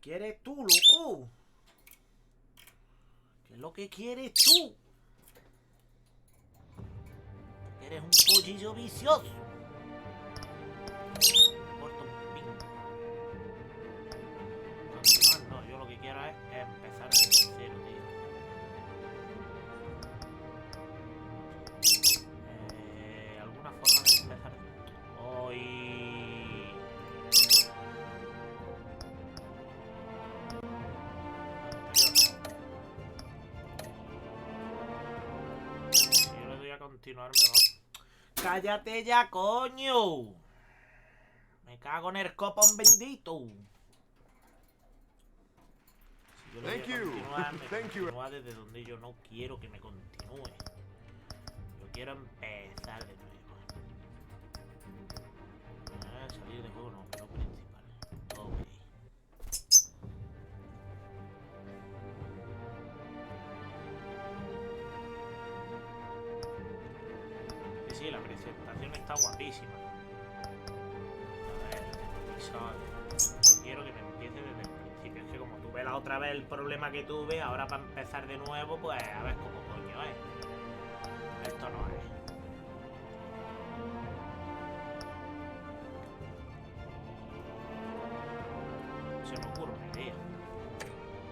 quieres tú, loco? ¿Qué es lo que quieres tú? Eres un pollillo vicioso. Me corto un pingo. Continuar, no, yo lo que quiero es empezar desde cero, tío. ¿Alguna forma de empezar? Hoy... Si yo le doy a continuar, me va. ¡Cállate ya, coño! Me cago en el copón bendito. Si yo le doy a continuar, me continúa desde donde yo no quiero que me continúe. Yo quiero empezar de nuevo. Salir de juego no, pero principal. Ok. Sí, la presentación está guapísima. A ver, yo quiero que me empiece desde el principio. Es que como tuve la otra vez el problema que tuve, ahora para empezar de nuevo, pues a ver cómo coño es. Esto no es. Se me ocurre una idea.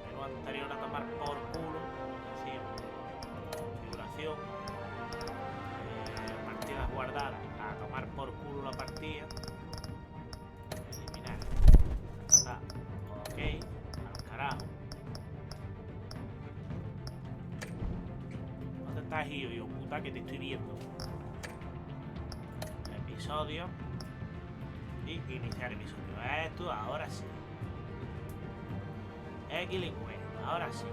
Menú anterior a tomar por culo. Decía, configuración. Partidas guardadas. A tomar por culo la partida. Eliminar. Está. Ok. Al carajo. ¿Dónde estás, yo, puta, que te estoy viendo? Episodio. Y iniciar episodio. Esto ahora sí. Equilingüe, ahora sí.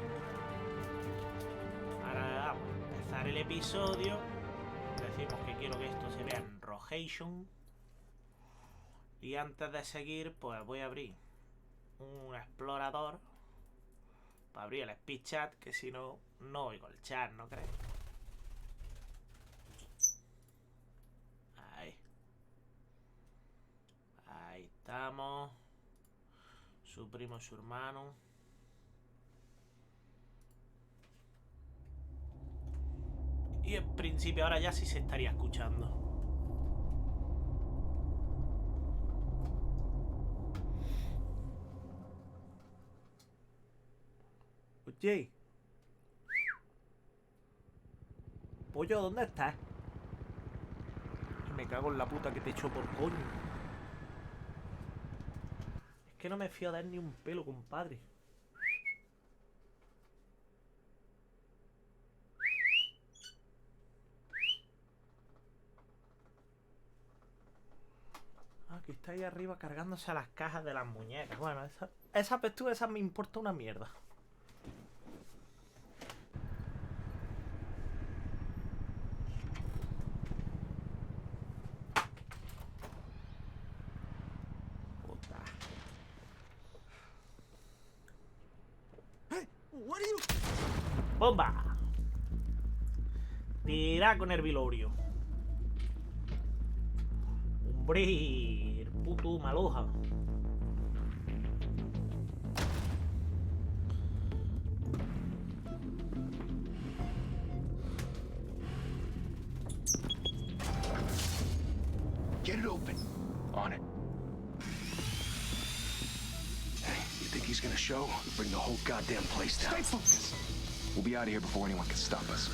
Ahora vamos a empezar el episodio. Decimos que quiero que esto se vea en Rogation. Y antes de seguir, pues voy a abrir un explorador para abrir el speed chat, que si no, no oigo el chat, ¿no crees? Ahí. Ahí estamos. Su primo, su hermano. Y en principio ahora ya sí se estaría escuchando. Oye. Pollo, ¿dónde estás? Me cago en la puta que te echo por coño. Es que no me fío a dar ni un pelo, compadre. Que está ahí arriba cargándose a las cajas de las muñecas. Bueno, esa pestuga, esa me importa una mierda. Puta. ¡Bomba! Tira con el vilorio. Hombre, el puto maloja. Get it open. On it. Hey, you think he's gonna show? Bring the whole goddamn place down. Stay focused. We'll be out of here before anyone can stop us.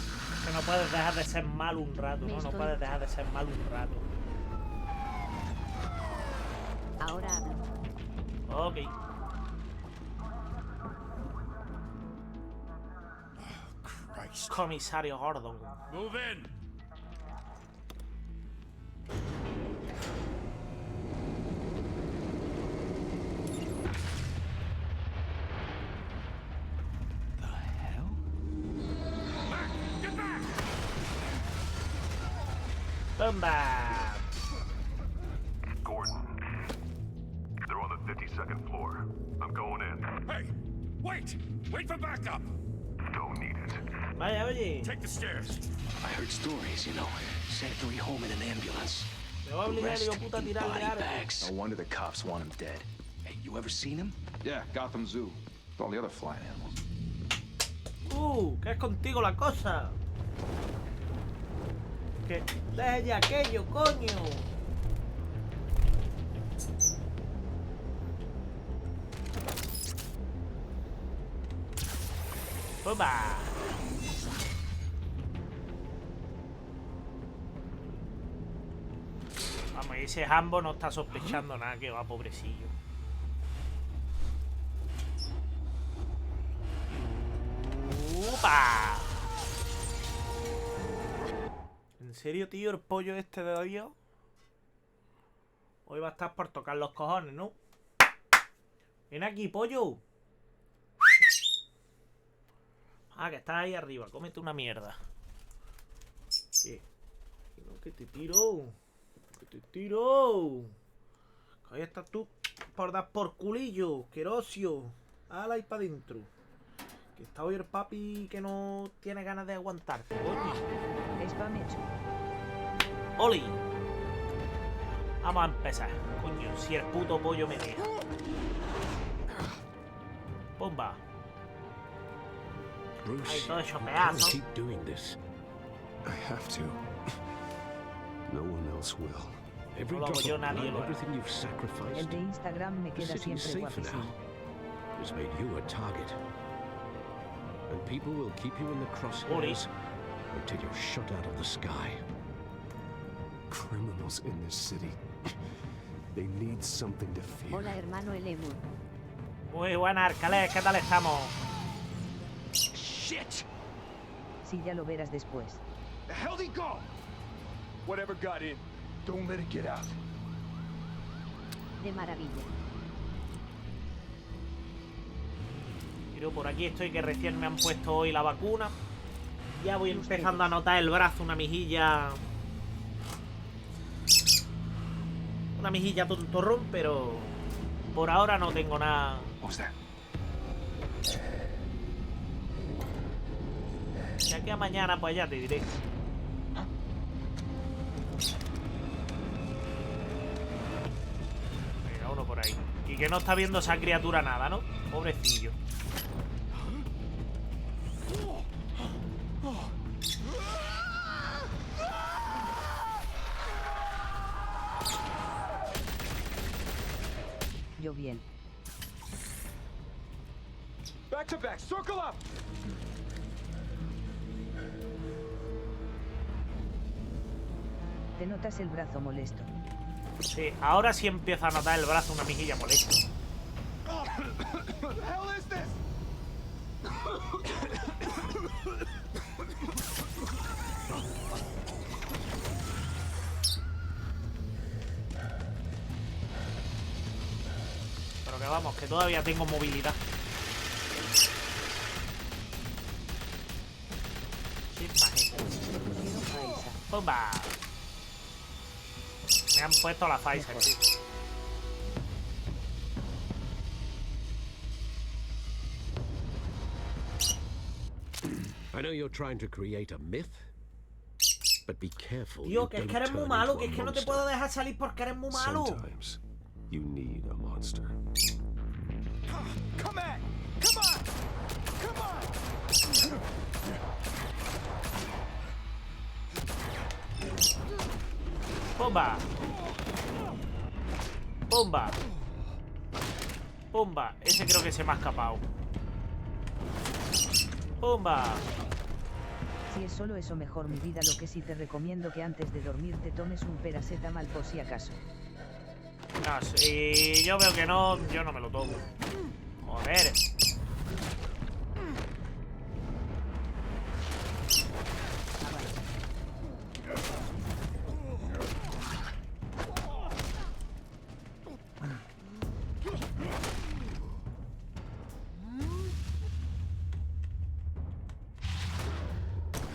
Que no puedes dejar de ser mal un rato, ¿no? No puedes dejar de ser mal un rato. Ahora hablo. Ok. Comisario Gordon. Move in. The hell? Get back! ¡Bomba! Gordon. They're on the 52nd floor. I'm going in. Hey, wait! Wait for backup! Don't need it. Vaya, oye. Take the stairs. I heard stories, you know. Sent 3 home in an ambulance. Me va a The obligar, rest hijo puta, a in tirarle body algo. bags. No wonder the cops want him dead. Hey, you ever seen him? Yeah, Gotham Zoo. With all the other flying animals. ¿Qué es contigo la cosa? Que deje ya aquello, coño. ¡Opa! Vamos, ese Hambo no está sospechando nada, que va, pobrecillo. ¡Opa! ¿En serio, tío, el pollo este de Dios? Hoy va a estar por tocar los cojones, ¿no? Ven aquí, pollo. Ah, que estás ahí arriba. Cómete una mierda. ¿Qué? Que te tiro. Que te tiro. Que ahí estás tú por dar por culillo. Querosio. Ala y para adentro. Que está hoy el papi que no tiene ganas de aguantarte, coño. Spam hecho. ¡Oli! Vamos a empezar. Coño, si el puto pollo me deja. ¡Bomba! Bruce, Ay, todo hecho you pedazo. can't keep doing this. I have to. No one else will. Every No lo drop hago of yo, nadie blood, lo hará. everything you've El sacrificed, de Instagram me the queda city's siempre safer guapísimo. now. Has made you a target. And people will keep you in the crosshairs until you're shot out of the sky. Criminals in this city. They need something to fear. Hola, hermano el Lemur. Muy buena, Arcalés, ¿qué tal estamos? Shit! Si ya lo verás después. The hell did he go? Whatever got in, don't let it get out. De maravilla. Pero por aquí estoy, que recién me han puesto hoy la vacuna. Ya voy empezando a notar el brazo, una mejilla. Una mejilla tontorrón, pero por ahora no tengo nada. What was that? De aquí a mañana, pues ya te diré. Venga, uno por ahí. Y que no está viendo esa criatura nada, ¿no? Pobrecillo. Yo bien. Back to back, circle up! Te notas el brazo molesto. Sí, ahora sí empiezo a notar el brazo, una mejilla molesta. What the hell is this? Pero que vamos, que todavía tengo movilidad. Sí, imagínate. Me pusieron Pfizer. ¡Pumba! Me han puesto la Pfizer, sí. I know you're trying to create a myth, but be careful. Tío, you que es que don't eres muy turn malo, into que a es que no te monster. puedo dejar salir porque eres muy malo. Sometimes you need a monster. Come on! Come on! Come on! ¡Pumba! ¡Pumba! ¡Pumba! Ese creo que se me ha escapado. ¡Pumba! Si es solo eso, mejor mi vida. Lo que sí te recomiendo que antes de dormir te tomes un paracetamol por si acaso. No, si yo veo que no, yo no me lo tomo. Joder.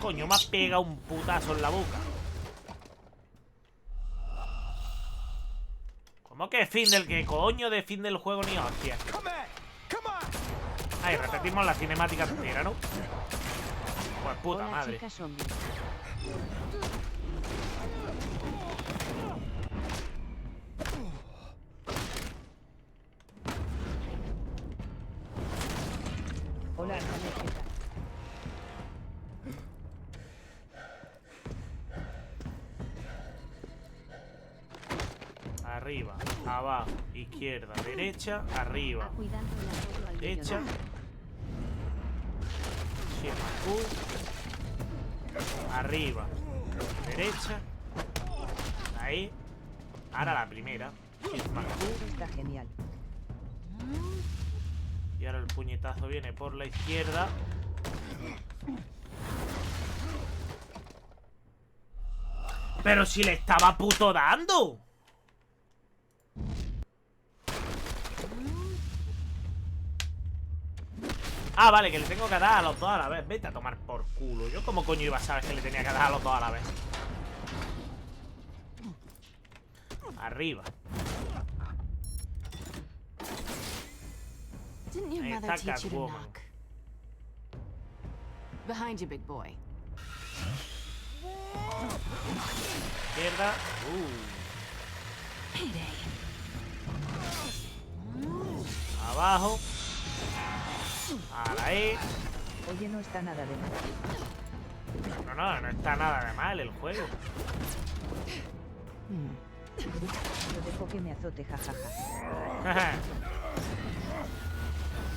Coño, me ha pegado un putazo en la boca. ¿Cómo que fin del que coño de fin del juego ni hostia? Ahí repetimos la cinemática entera, ¿no? Pues puta Hola, madre. chica zombie. Hola, Ángeles, ¿qué tal? Arriba, abajo, izquierda, derecha, arriba, Cuidando el apoyo al derecha. niño. Shift Q. Arriba, derecha. Ahí. Ahora la primera. Shift más Q. Está genial. Y ahora el puñetazo viene por la izquierda. Pero si le estaba puto dando. Ah, vale, que le tengo que dar a los dos a la vez. Vete a tomar por culo. Yo como coño iba a saber que le tenía que dar a los dos a la vez. Arriba. Didn't your Ahí mother está teach you to Catwoman. knock? Behind you, big boy. Izquierda. Payday. Abajo. Ahora ahí. Oye, no está nada de mal. No está nada de mal el juego. Lo dejo que me azote, jajaja.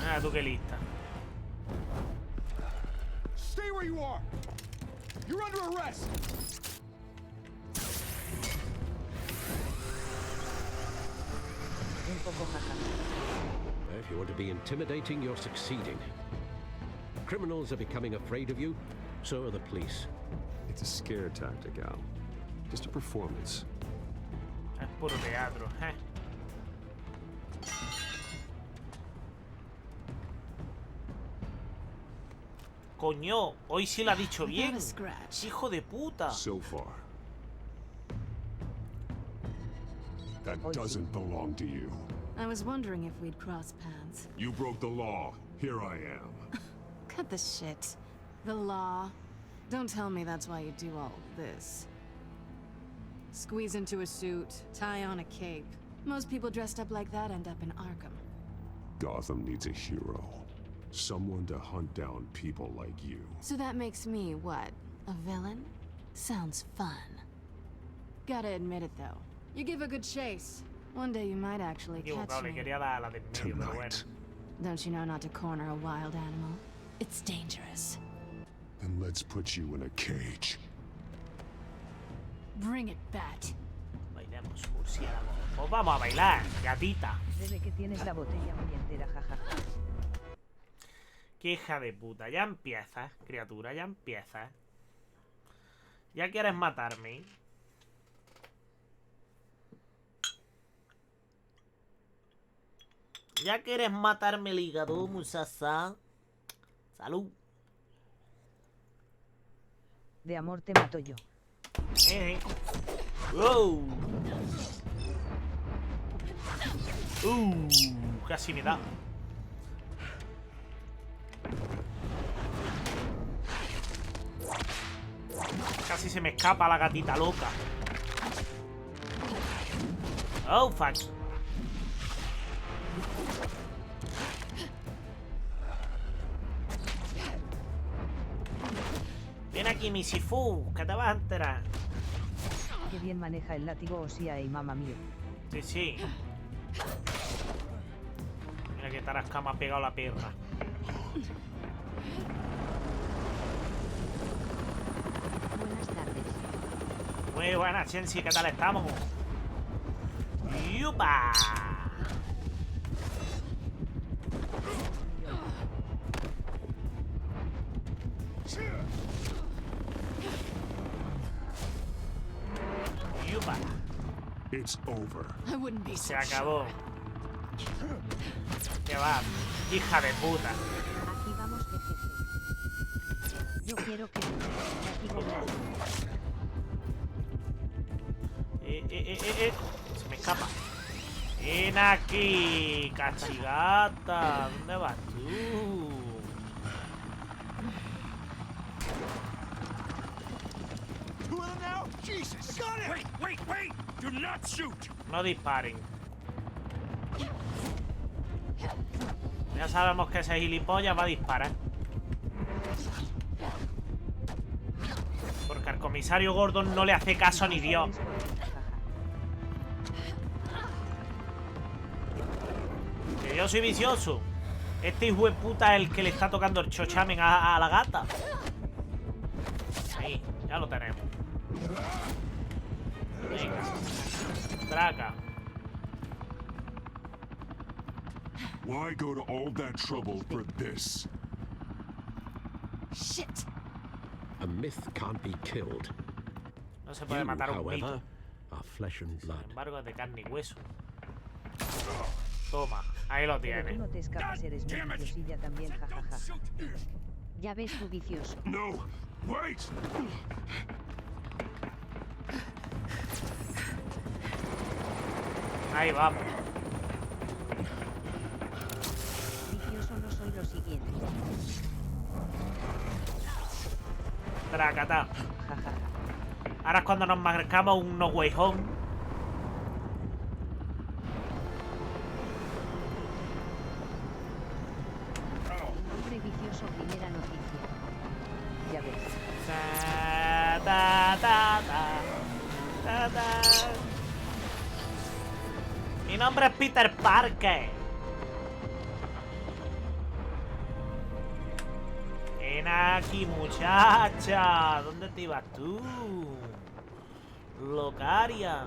Ah, tú qué lista. Stay where you are. You're under arrest. Un poco jajaja. If you want to be intimidating, you're succeeding. Criminals are becoming afraid of you, so are the police. It's a scare tactic, Al. Just a performance. Es puro teatro, Coño, hoy sí lo ha dicho bien. Without a scratch. Hijo de puta. So far. That Oy, sí. doesn't belong to you. I was wondering if we'd cross paths. You broke the law. Here I am. Cut the shit. The law. Don't tell me that's why you do all this. Squeeze into a suit, tie on a cape. Most people dressed up like that end up in Arkham. Gotham needs a hero. Someone to hunt down people like you. So that makes me, what, a villain? Sounds fun. Gotta admit it, though. You give a good chase. One day you might actually catch Equivocado, le me. quería dar a la del medio, pero bueno. Tonight. Don't you know not to corner a wild animal? It's dangerous. Then let's put you in a cage. Bring it, Bat. Bailemos, murciélago. Pues vamos a bailar, gatita. Debe que tienes la botella muy entera, jajaja. Qué hija de puta. Ya empiezas, criatura, ya empiezas. Ya quieres matarme. Ya quieres matarme el hígado, muchacha. Salud. De amor te mato yo. Wow. Casi me da. Casi se me escapa la gatita loca. Oh, fuck. Ven aquí, mi Sifu, que te vas a enterar. Qué bien maneja el látigo Osía y mamá mío. Sí, sí. Mira que tarasca me ha pegado la perra. Buenas tardes. Muy buenas, Chensi, ¿qué tal estamos? ¡Yupa! ¡Yupa! It's over. I wouldn't be Se so acabó. ¿Qué va? Hija de puta. Aquí vamos, jejeje. Yo quiero que... látigo Se me escapa. Ven aquí, cachigata. ¿Dónde vas tú? Two of them now? Jesus! Got it! Wait! Do not shoot! No disparen. Ya sabemos que ese gilipollas va a disparar. Porque al comisario Gordon no le hace caso ni Dios. Que yo soy vicioso. Este hijo de puta es el que le está tocando el chochamen a la gata. Ahí, ya lo tenemos. Venga. Traca. Why go to all that trouble for this? Shit. A myth can't be killed. No se puede You, matar a un mito. however, are flesh and blood. Sin embargo, es de carne y hueso. Toma, ahí lo Pero tú tienes. no te escapas, eres muy viciosilla también, jajaja. Ya ves tu vicioso. No, wait! Ahí vamos. Vicioso no soy lo siguiente. Tracata. Jajaja. Ahora es cuando nos marcamos un no way home. Hombre vicioso, primera noticia. Ya ves. Ta, ta, ta, ta, ta, ta. Mi nombre es Peter Parker. Ven aquí, muchacha. ¿Dónde te ibas tú? Locaria.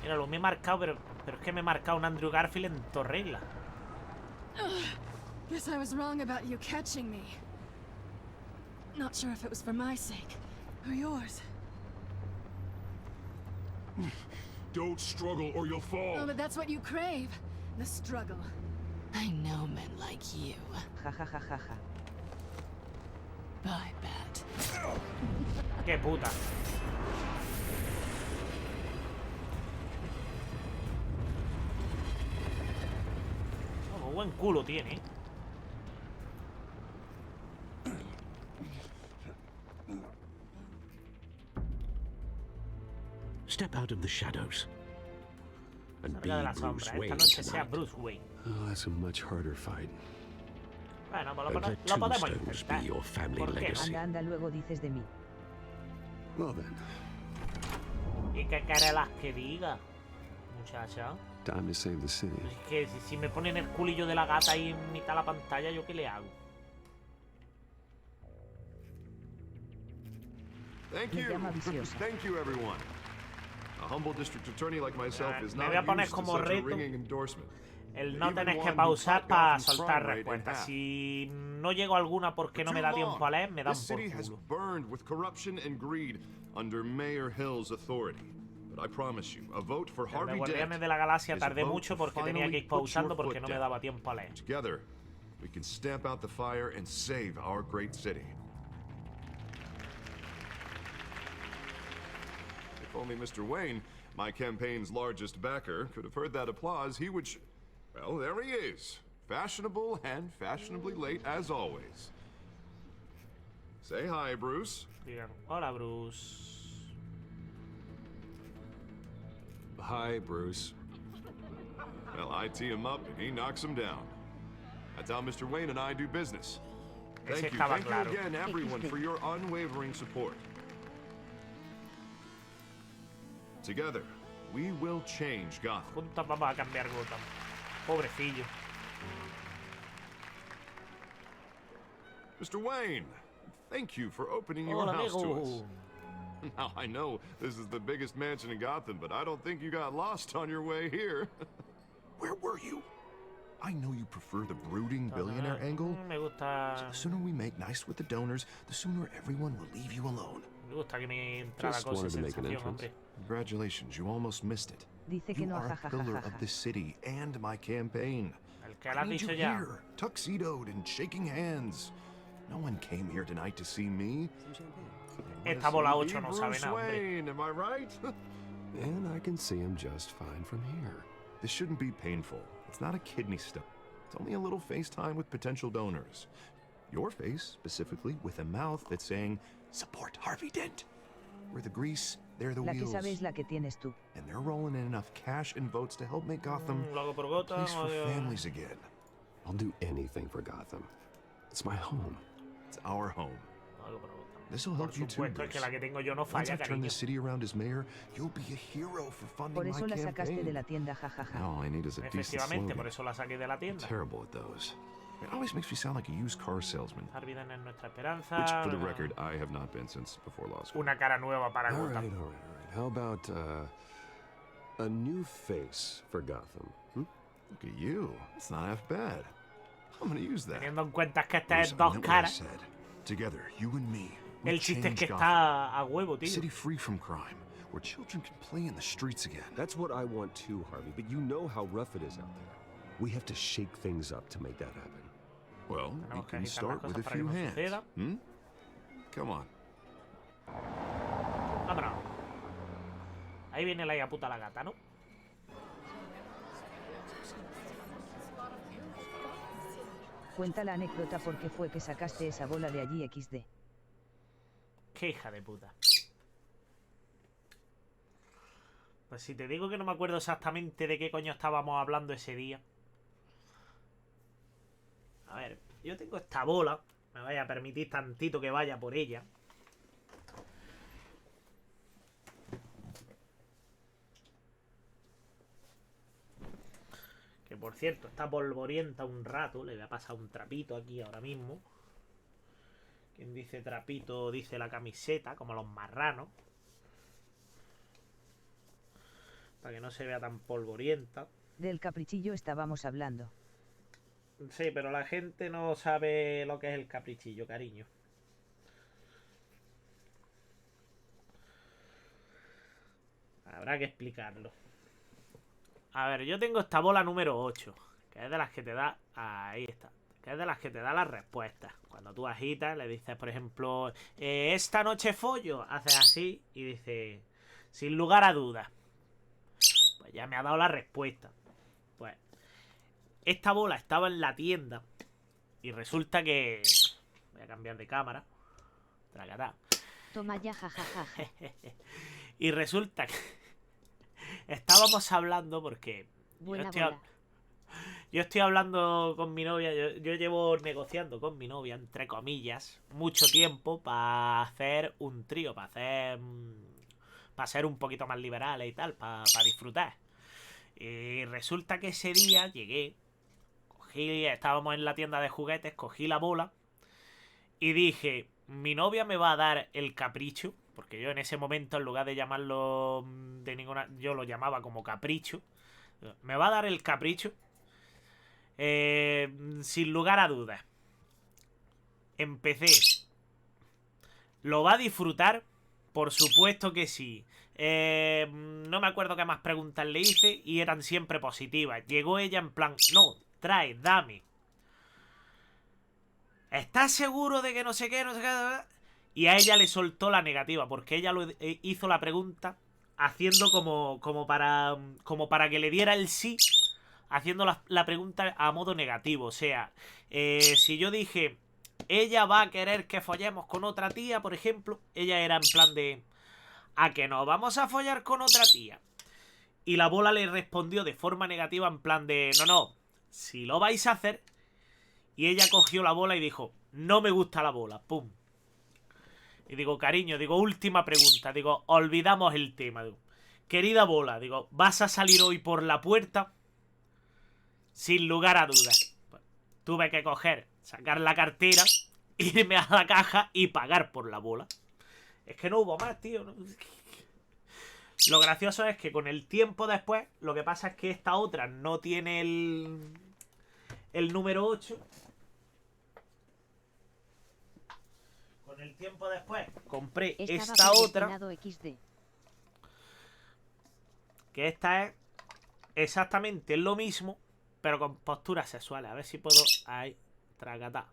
Mira, lo me he marcado, pero es que me he marcado un Andrew Garfield en torregla. Guess I was wrong about you catching me. Not sure if it was for my sake or yours. Don't struggle or you'll fall. Oh, but that's what you crave. The struggle. I know men like you. Jajajajaja. Bye, Bat. Qué puta. Oh, buen culo tiene. Step out of the shadows and be Salga de la Bruce sombra. Esta Wayne noche sea tonight. Bruce Wayne. Oh, that's a much harder fight. Bueno, pues And let lo podemos tombstones intentar. be your family ¿Por qué? legacy. Anda, anda, luego dices de mí. Well then, ¿Y qué quererás que diga, muchacha? time to save the city. Es que si me ponen el culillo de la gata ahí en mitad de la pantalla, ¿yo qué le hago? Thank Me you. llama viciosa. Thank you, everyone. A humble district attorney like myself is Me not voy a poner used to como such a reto ringing endorsement. el no Even tener que one who pausar cut para Gotham's soltar crime rate in respuestas. half. Si no llego a alguna porque no me da tiempo a leer, me dan This por city has culo. burned with corruption and greed under Mayor Hill's authority. But I promise you, a vote for El de Harvey Guardianes Dent de la Galaxia is a tardé vote mucho to porque tenía que finally ir put pausando your porque foot no me down. daba tiempo a leer. Together, we can stamp out the fire and save our great city. If only Mr. Wayne, my campaign's largest backer, could have heard that applause, he would well, there he is. Fashionable and fashionably late as always. Say hi, Bruce. Digan, hola Bruce. Hi, Bruce. Well, I tee him up and he knocks him down. That's how Mr. Wayne and I do business. Ese Thank you. estaba Thank you claro. again, everyone, for your unwavering support. Together, we will change Gotham. Juntos vamos a cambiar Gotham. Pobrecillo. Mr. Wayne, thank you for opening your Hola, house to us. amigo. Now, I know this is the biggest mansion in Gotham, but I don't think you got lost on your way here. Where were you? I know you prefer the brooding billionaire angle. Me gusta. The sooner we make nice with the donors, the sooner everyone will leave you alone. Me gusta que me entra la Just cosa wanted to make an sensación, entrance. hombre. Congratulations, you almost missed it. Dice que You no, are a pillar jajajaja. of the city and my campaign. El que lo I has need you dicho ya. here, tuxedoed and shaking hands. No one came here tonight to see me. Esta bola 8 no sabe Bruce nada, hombre. Wayne, am I right? And I can see him just fine from here. This shouldn't be painful. It's not a kidney stone. It's only a little FaceTime with potential donors. Your face, specifically, with a mouth that's saying, support Harvey Dent. Where the grease They're the La que wheels. sabe es la que tienes tú. And they're rolling in enough cash and votes to help make Gotham Lo hago por a gota. place for families again. I'll do anything for Gotham. It's my home. It's our home. Lo hago por gota. This'll Por help you too, supuesto, es que la Bruce. que tengo yo no Once falla, I've turned cariño. the city around as mayor, you'll be a hero for funding Por my eso la sacaste de campaign. la tienda, jajaja. All I need is a decent Efectivamente, por slogan. eso la saqué de la tienda. Terrible at those. It always makes me sound like a used car salesman. Arviden es nuestra esperanza. Which, for the record, I have not been since before law school. Una cara nueva para All Gotham. right, all right, all right. How about a new face for Gotham? Hmm? Look at you. It's not half bad. I'm gonna use that. Teniendo en cuenta que esta Bruce, es I dos meant what I caras. said. Together, you and me. we El chiste es change que Gotham. está a huevo, A tío. city free from crime, where children can play in the streets again. That's what I want too, Harvey, but you know how rough it is out there. We have to shake things up to make that happen. Well, we Tenemos que can agitar las start with cosas a para que few no hands. suceda. Hmm? Come on. Vámonos. Ahí viene la hija puta la gata, ¿no? Cuenta la anécdota por qué fue que sacaste esa bola de allí XD. Qué hija de puta. Pues si te digo que no me acuerdo exactamente de qué coño estábamos hablando ese día. A ver, yo tengo esta bola. Me vaya a permitir tantito que vaya por ella. Que por cierto, está polvorienta un rato. Le voy a pasar un trapito aquí ahora mismo. Quien dice trapito dice la camiseta, como los marranos. Para que no se vea tan polvorienta. Del caprichillo estábamos hablando. Sí, pero la gente no sabe lo que es el caprichillo, cariño. Habrá que explicarlo. A ver, yo tengo esta bola número 8, que es de las que te da... Ahí está. Que es de las que te da las respuestas. Cuando tú agitas, le dices, por ejemplo, esta noche follo, haces así y dice, sin lugar a dudas. Pues ya me ha dado la respuesta. Pues esta bola estaba en la tienda y resulta que... Voy a cambiar de cámara. Tracatá. Toma ya, jajaja. Y resulta que estábamos hablando porque Buena bola. yo estoy hablando con mi novia, yo llevo negociando con mi novia, entre comillas, mucho tiempo para hacer un trío, para ser un poquito más liberales y tal, para disfrutar. Y resulta que ese día llegué, estábamos en la tienda de juguetes, cogí la bola y dije, mi novia me va a dar el capricho, porque yo en ese momento, en lugar de llamarlo de ninguna, yo lo llamaba como capricho. Me va a dar el capricho, sin lugar a dudas. Empecé. ¿Lo va a disfrutar? Por supuesto que sí. No me acuerdo qué más preguntas le hice y eran siempre positivas. Llegó ella en plan, no, trae, dame. ¿Estás seguro de que no sé qué, no sé qué? Y a ella le soltó la negativa, porque ella hizo la pregunta haciendo como para que le diera el sí, haciendo la pregunta a modo negativo. O sea, si yo dije, ella va a querer que follemos con otra tía, por ejemplo, ella era en plan de, ¿a que nos vamos a follar con otra tía? Y la bola le respondió de forma negativa en plan de, no, si lo vais a hacer. Y ella cogió la bola y dijo, no me gusta la bola, pum. Y digo, cariño, digo, última pregunta. Digo, olvidamos el tema. Digo, querida bola, digo, ¿vas a salir hoy por la puerta? Sin lugar a dudas. Pues, tuve que sacar la cartera, irme a la caja y pagar por la bola. Es que no hubo más, tío. ¿No? Lo gracioso es que con el tiempo después, lo que pasa es que esta otra no tiene el número 8. Con el tiempo después compré esta otra, XD. que esta es exactamente lo mismo, pero con posturas sexuales. A ver si puedo... Ahí, tracatá.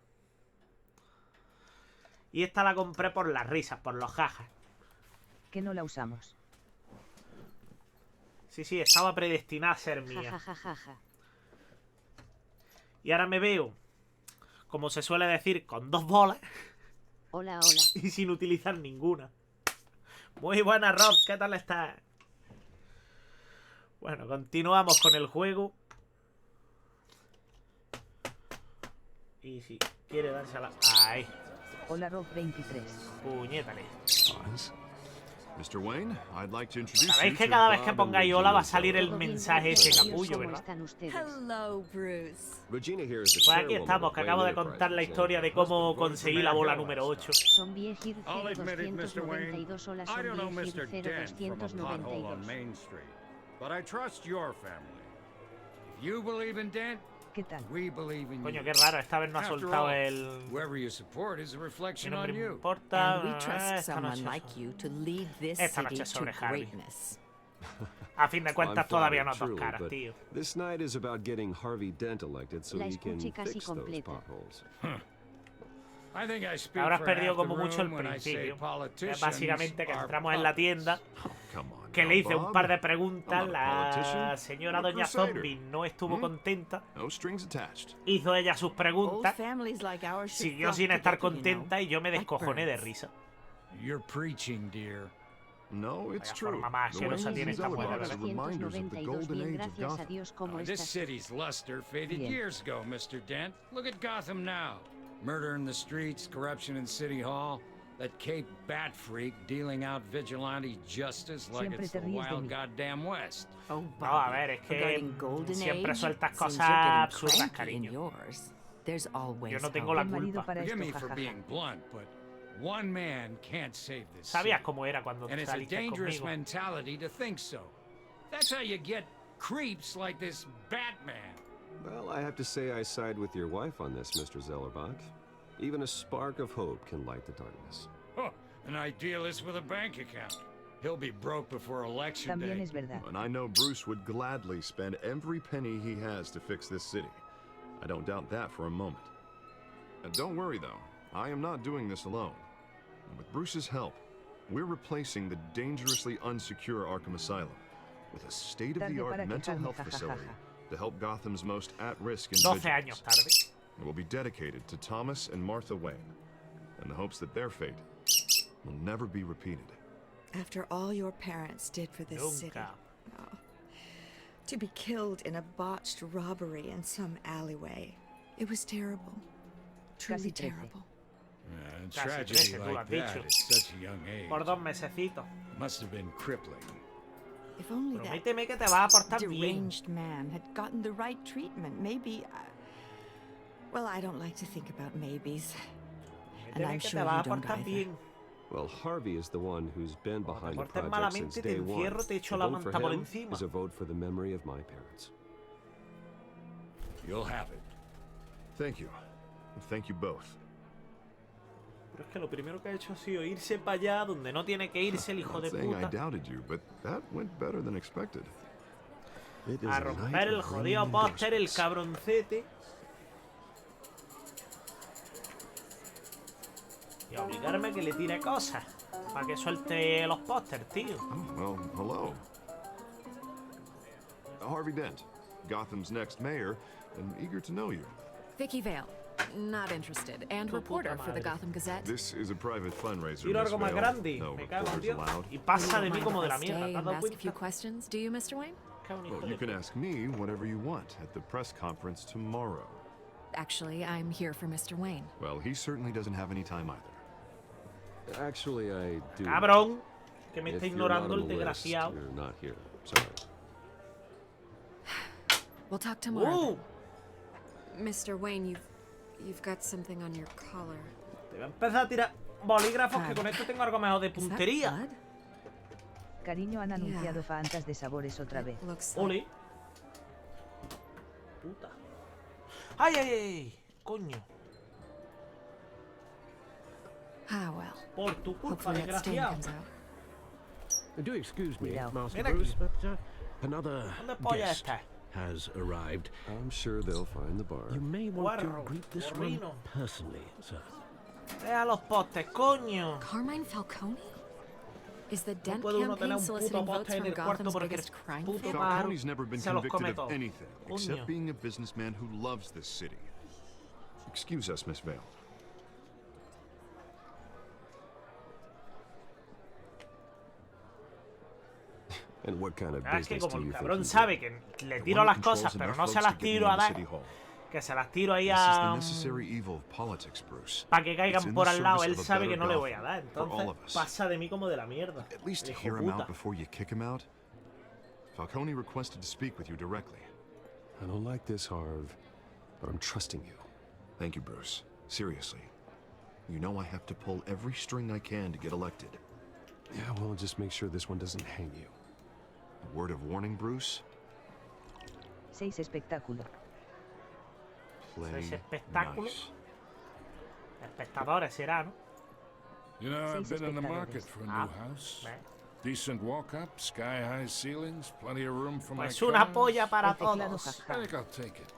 Y esta la compré por las risas, por los jajas. Que no la usamos. Sí, estaba predestinada a ser mía. Jajajaja. Y ahora me veo, como se suele decir, con 2 bolas Hola, hola. y sin utilizar ninguna. Muy buena, Rob. ¿Qué tal estás? Bueno, continuamos con el juego. Y si quiere darse a la... Ahí. Hola Rob 23. Puñétale. Mr. Wayne, I'd like to introduce Sabéis you que to cada vez Bob que and pongáis hola va a Regina salir el Todo bien, mensaje ese gracias a Dios, capullo, ¿cómo ¿verdad? están ustedes? Hello, Bruce. Regina here is the Pues aquí chairwoman estamos, of que acabo de Wayne contar la Enterprises, historia de and her cómo husband voted for conseguí la Mayor bola Hill número last 8. Zombie Gir I'll admit it, Mr. Wayne. 0292. Hola I Zombie don't know Gir Mr. Dent from a pothole on 0292. Main Street, but I trust your family. If you believe in Dent, ¿Qué tal? we believe in Coño, you. qué raro, esta vez no ha After soltado all, el... whoever you support is a Mi reflection nombre on me you. importa. And we trust Esta someone noche like you to lead this Esta city noche to sobre Harvey. greatness. A fin de I'm cuentas todavía flattered, no dos truly, caras, but tío. this night is about getting Harvey Dent elected so La he can escuché casi fix those completa. potholes. I think I speak Habrás for perdido half the como mucho el room when I say principio. Es politicians básicamente que are entramos en la puppets. tienda, Come on, que now, le hice un Bob. par de preguntas, I'm not a la politician. señora I'm a Doña crusader. Zombie no estuvo contenta, No strings attached. hizo ella sus Old preguntas, families like ours should siguió flock sin estar together, you know, contenta y yo me like descojoné de birds. risa. You're preaching, dear. No, it's Vaya true. forma más The asquerosa Waynes tiene and esta mujer, Zellerbots are ¿verdad? reminders of the 292. golden Bien, age of gracias a Gotham. Dios, ¿cómo This estás? city's luster faded Bien. years ago, Mr. Dent. Look at Gotham now. Murder in the streets, corruption in City Hall, that Cape Bat freak dealing out vigilante justice like Siempre it's te the ríes de wild mí. goddamn West. Oh, No, a Bobby, ver, es que regarding Golden siempre Age, sueltas since cosas you're getting absurdas, cranky in cariño. yours, there's always Yo no tengo hope. la El marido culpa. para Forgive esto, me for jajaja. being blunt, but one man can't save this Sabías city. cómo era cuando And it's a saliste dangerous conmigo. mentality to think so. That's how you get creeps like this Batman. Well, I have to say I side with your wife on this, Mr. Zellerbach. Even a spark of hope can light the darkness. Oh, an idealist with a bank account. He'll be broke before election También day. es verdad. And I know Bruce would gladly spend every penny he has to fix this city. I don't doubt that for a moment. And don't worry, though. I am not doing this alone. And with Bruce's help, we're replacing the dangerously unsecure Arkham Asylum with a Tarde state-of-the-art para mental quejarme, health jajajaja. facility to help Gotham's most at-risk 12 individuals. años tarde. It will be dedicated to Thomas and Martha Wayne, in the hopes that their fate will never be repeated. After all your parents did for this city. Nunca. Oh, to be killed in a botched robbery in some alleyway. It was terrible. Truly Casi 13. terrible. A Casi tragedy 13, tú lo like has that dicho. at such a young age Por 2 mesecitos. must have been crippling. If only that Prométeme que te vas a portar bien. deranged man had gotten the right treatment, maybe. Well, I don't like to think about maybes. And Prométeme I'm que sure te vas you a don't portar either. bien. Well, Harvey is the one who's been Cuando te behind the portes project malamente, since te day one. encierro, te echo A la vote for manta por him encima. is a vote for the memory of my parents. You'll have it. Thank you. Thank you both. Pero es que lo primero que ha hecho ha sido irse para allá donde no tiene que irse el hijo de Not saying I puta. doubted you, but that went better than expected. It is A a night romper el of jodido ringing póster, el endorsements. cabroncete. Y a obligarme a que le tire cosas. Para que suelte los pósters, tío. Oh, well, hello. Harvey Dent, Gotham's next mayor, and eager to know you. Vicky Vale, not interested, and Tu reporter puta for the madre. Gotham Gazette. This is a private fundraiser, Quiero Miss algo más Vale. grande. No Me cago en reporters Dios. allowed. Y pasa de You mí don't como de mind la if I mierda. stay ¿Te has and dado ask a few cuenta? questions, do you, Mr. Wayne? Cago en hijo Well, de you can puta. ask me whatever you want at the press conference tomorrow. Actually, I'm here for Mr. Wayne. Well, he certainly doesn't have any time either. Actually, I do. Cabrón. Que me If está you're not ignorando on el the list, desgraciado. you're not here. Sorry. We'll talk tomorrow. Mr. Wayne, you've got something on your collar. Te voy a empezar a tirar bolígrafos que con esto tengo algo mejor de Is that puntería. blood? Cariño, han anunciado Fantas de sabores otra vez. Looks like Ole. Puta. ¡Ay, ay, ay! Coño. ah well. Por tu culpa, Hopefully that stain desgraciado. comes out. Do excuse me, Cuidado. Master Ven aquí. Bruce, but another ¿Dónde polla guest está? has arrived. I'm sure they'll find the bar. You may want to Guarro, greet this one Reino. personally, sir. Deja los postes, coño. Carmine Falcone? Is the No Dent puede uno tener campaign un puto soliciting votes poste en from el cuarto Gotham's porque el biggest crime puto family? pájaro Falcone's never been se los come convicted of todos. anything Coño. except being a businessman who loves this city. Excuse us, Miss Vale. And what kind of Es que business como do el you think cabrón you sabe do? que le tiro las cosas, pero no se las tiro a dar, que se las tiro ahí a... para que caigan por al lado, él sabe que no le voy a dar. Entonces pasa de mí como de la mierda. At least El hijo hear him puta. out before you kick him out. Falcone requested to speak with you directly. I don't like this, Harv, but I'm trusting you. Thank you, Bruce. Seriously. You know I have to pull every string I can to get elected. Yeah, well, just make sure this one doesn't hang you. A word of warning, Bruce? 6 espectáculo. Play 6 espectáculos. nice. Espectadores será, ¿no? You know, I've Seis been in the espectadores. market for a new house. Ve. Decent walk-up, sky-high ceilings, plenty of room for my Pues una cars. polla para El teclado, todos. I think I'll take it.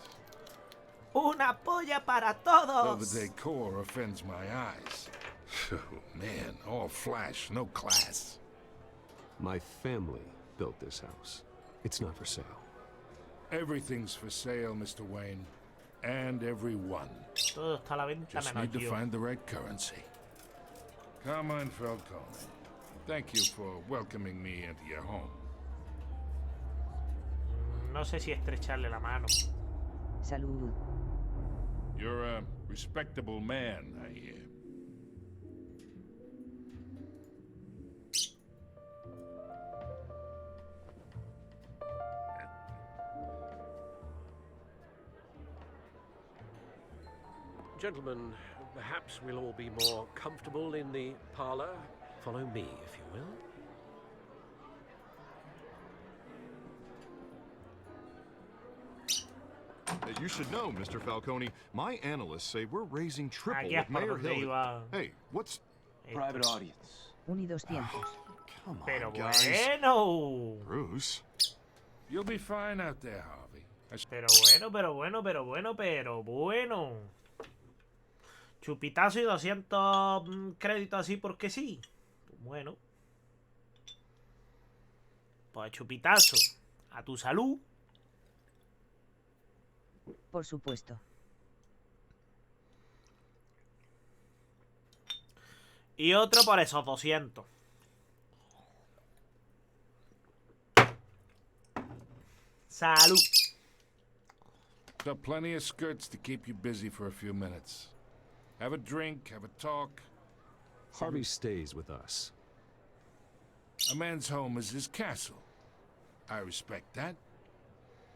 Una polla para Though todos. the decor offends my eyes. Oh, man, all flash, no class. My family built this house. It's not for sale. Everything's for sale, Mr. Wayne. And everyone. Todo está a la venta Just menos need to yo. find the right currency. Come on, Falcone. Thank you for welcoming me into your home. No sé si estrecharle la mano. Salud. You're a respectable man, I hear. Gentlemen, perhaps we'll all be more comfortable in the parlor. Follow me, if you will. You should know, Mr. Falcone, my analysts say we're raising triple Aquí es with por Mayor donde Hill. iba. Hey, what's... Private audience. 1 y 200. Come on, Pero guys. bueno. Bruce. You'll be fine out there, Harvey. Pero bueno. Chupitazo y 200 créditos así porque sí. Bueno. Pues chupitazo. A tu salud. Por supuesto. Y otro por esos 200. Salud. Got plenty of skirts to keep you busy for a few minutes. Have a drink, have a talk. Harvey stays with us. A man's home is his castle. I respect that.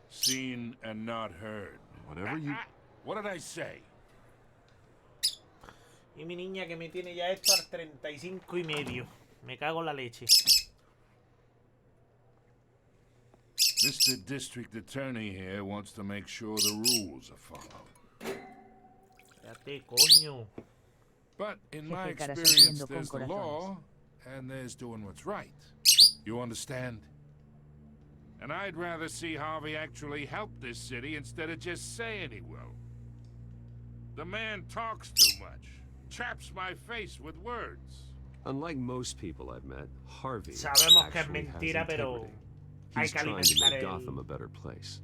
Seen and not heard. Whatever you... What did I say? Y mi niña que me tiene ya esto al 35 y medio. Me cago en la leche. Mr. District Attorney here wants to make sure the rules are followed. Espérate, coño. But in my Jefe cara experience, sonriendo con there's the corazones. law, and there's doing what's right. You understand? And I'd rather see Harvey actually help this city instead of just saying he will. The man talks too much. Chaps my face with words. Unlike most people I've met, Harvey Sabemos que es actually has mentira, pero integrity. hay He's que trying to alimentar make el... Gotham a better place.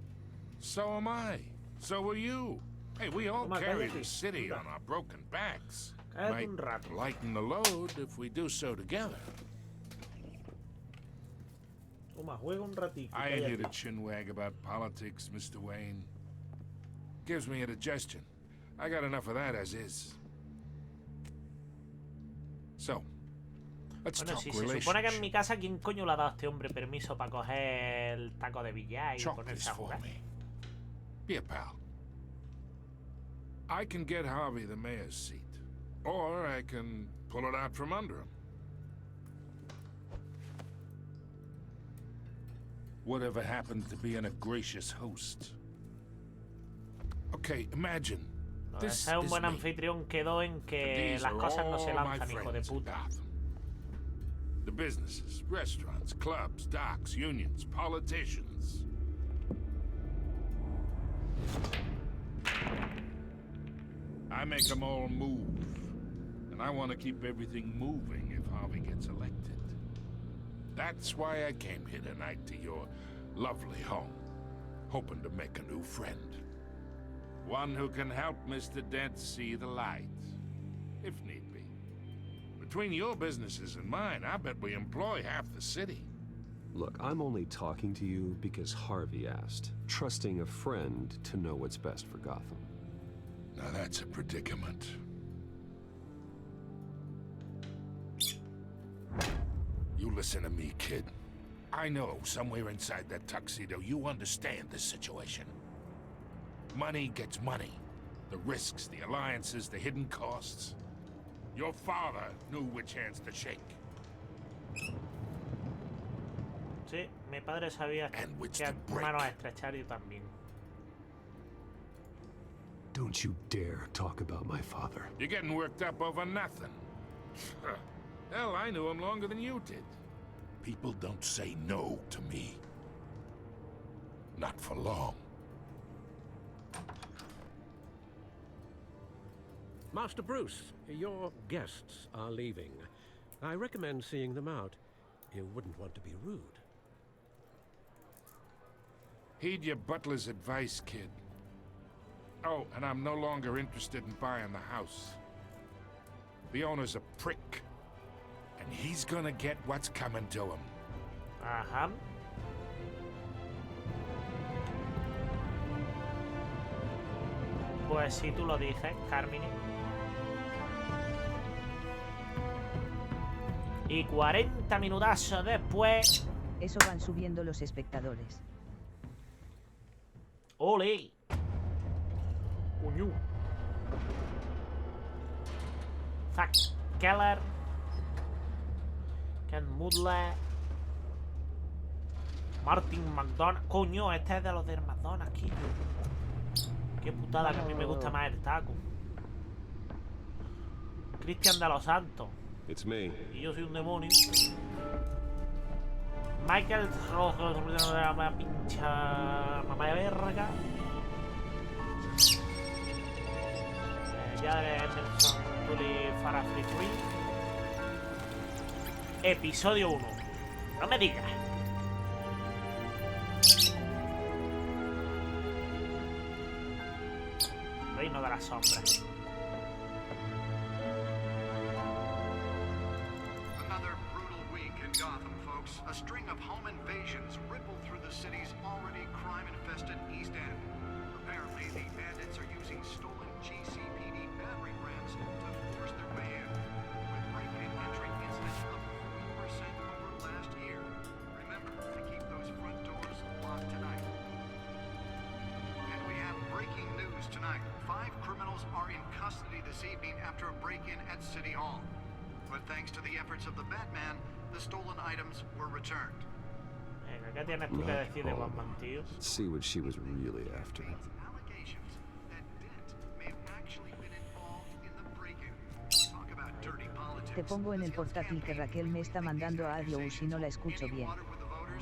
So am I. So are you. Hey, we all Toma, carry cállate, the city puta. on our broken backs. Cállate Might un rato. lighten the load if we do so together. Toma, juega un ratito. I ain't here cállate. to chinwag about politics, Mr. Wayne. Gives me indigestion. I got enough of that as is. So, let's Bueno, talk si se supone que en relationship. mi casa, ¿quién coño le ha dado a este hombre permiso para coger el taco de billar y Chalk ponerse this a for jugar? me. Be a pal. I can get Harvey the mayor's seat, or I can pull it out from under him. Whatever happens to being a gracious host. Okay, imagine. Lo de This ser un is buen me. anfitrión quedó en que These las are cosas no se all my lanzan, hijo de friends in puta. Gotham. The businesses, restaurants, clubs, docks, unions, politicians. I make them all move. And I want to keep everything moving if Harvey gets elected. That's why I came here tonight to your lovely home, hoping to make a new friend. One who can help Mr. Dent see the light, if need be. Between your businesses and mine, I bet we employ half the city. Look, I'm only talking to you because Harvey asked, trusting a friend to know what's best for Gotham. Now that's a predicament. You listen to me, kid. I know somewhere inside that tuxedo you understand this situation. Money gets money. The risks, the alliances, the hidden costs. Your father knew which hands to shake. Sí, mi padre sabía que manos a estrechar y también. Don't you dare talk about my father. You're getting worked up over nothing. Hell, I knew him longer than you did. People don't say no to me. Not for long. Master Bruce, your guests are leaving. I recommend seeing them out. You wouldn't want to be rude. Heed your butler's advice, kid. Oh, and I'm no longer interested in buying the house. The owner's a prick. And he's gonna get what's coming to him. Ajá. Pues si tú lo dices, Carmine. Y 40 minutazos después. Eso van subiendo los espectadores. ¡Ole! Coño. Zack Keller. Ken Mudler. Martin McDonagh. Coño, este es de los del McDonald's, Quillo. Qué putada, que a mí me gusta más el taco. Cristian de los Santos. It's me. Y yo soy un demonio. Michael Rojo, de la pincha mamá de verga. Ya de Emerson, Tully, Farah Free Free. Episodio 1. No me digas. Reino de las Sombras. Another brutal week in Gotham, folks. A string of home invasions rippled through the city's already crime-infested East End. Apparently, the bandits are using stolen GCPD battery rams to force their way in, with break-in and entry incidents up 40% over last year. Remember to keep those front doors locked tonight. And we have breaking news tonight. 5 criminals are in custody this evening after a break-in at City Hall. But thanks to the efforts of the Batman, the stolen items were returned. Venga, ¿qué tienes tú que decir de Batman, tío? Let's see what she was really after. Allegations that Dent may have actually been involved in the break-in. Talk about dirty politics. Te pongo en el portátil que Raquel me está mandando a audio si no la escucho bien.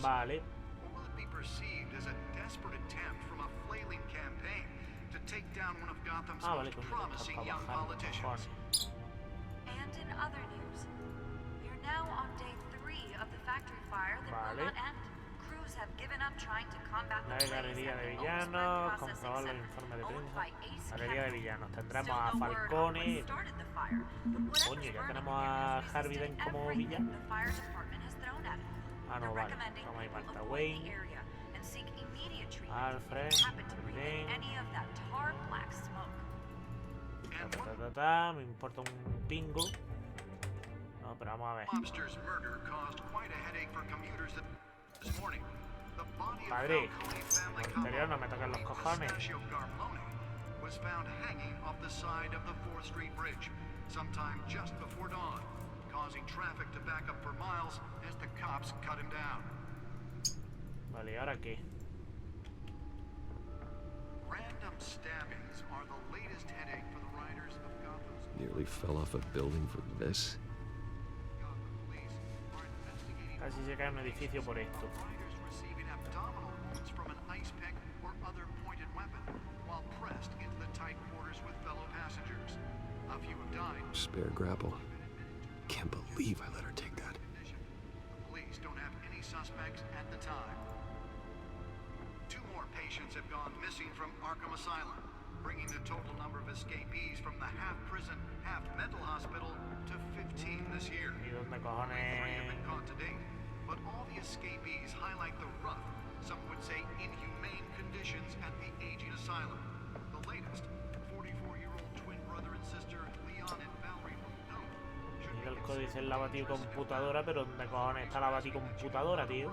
Vale. Or will it be perceived as a desperate attempt from a flailing campaign to take down one of Gotham's Vale, most promising young politicians? And in other news, you're now on day 3 of the factory fire that will not end. Crews have given up trying to combat the La galería de villanos, comprobar los informes de prensa. Galería de villanos. Tendremos a Falcone. Coño, ya tenemos a Harvey Dent como villano. Ah, no, vale. Vamos a ir Martha Wayne. Alfred. Me importa un pingo. No, pero vamos a ver. Padre, lo anterior no me tocan los cojones. Was found hanging off the side of the 4th Street Bridge sometime just before dawn, causing traffic to back up for miles as the cops cut him down. Vale, ¿y ahora qué? Random stabbings are the latest headache for the riders of Gotham's. Nearly fell off a building for this. Casi se cae un edificio por esto. Riders receiving abdominal wounds from an ice pick or other pointed weapon while pressed into the tight quarters with fellow passengers. A few have died. Spare grapple. Can't believe I let her take that. The police don't have any suspects at the time. 2 more patients have gone missing from Arkham Asylum, bringing the total number of escapees from the half-prison, half-mental hospital to 15 this year. ¿Y dónde 3 have been cojones? caught to date, but but all the escapees highlight the rough, some would say inhumane conditions at the aging asylum. The latest, 44-year-old twin brother and sister Leon and Valerie Reino. Mira el códice en la baticomputadora, pero ¿dónde cojones está la baticomputadora, tío?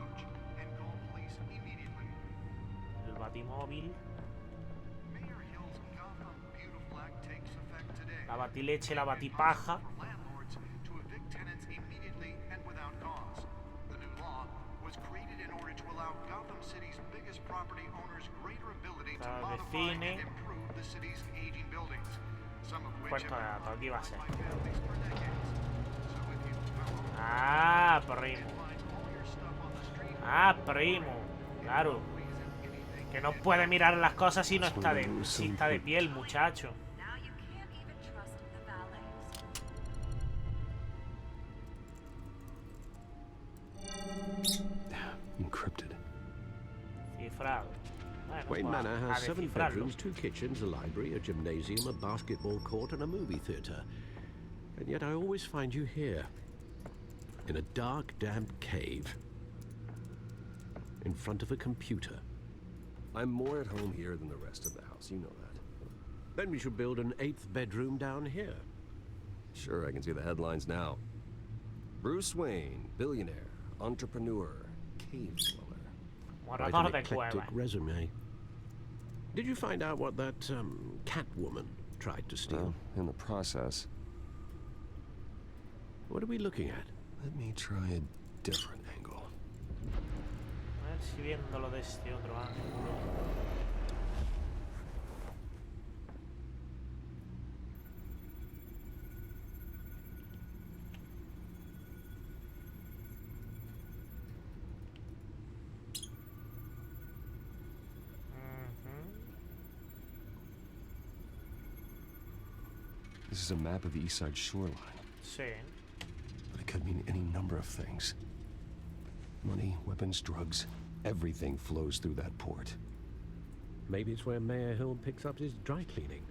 El batimóvil. La batileche, la batipaja. La de cine. Puesto de datos, aquí va a ser. Ah, primo. Ah, primo. Claro. Que no puede mirar las cosas si no está de pie el muchacho. Encrypted. Cifrado. Bueno, Wayne pues Manor a has 7 descifrarlo. bedrooms, 2 kitchens, a library, a gymnasium, a basketball court, and a movie theatre. And yet I always find you here, in a dark, damp cave, in front of a computer. I'm more at home here than the rest of the house, you know that. Then we should build an 8th bedroom down here. Sure, I can see the headlines now. Bruce Wayne, billionaire, entrepreneur, cave dweller. Quite an eclectic resume. Did you find out what that Catwoman tried to steal? In the process. What are we looking at? Let me try a different angle. A ver si viéndolo de este otro ángulo. This is a map of the east side shoreline. Sí. But it could mean any number of things. Money, weapons, drugs, everything flows through that port. Maybe it's where Mayor Hill picks up his dry cleaning.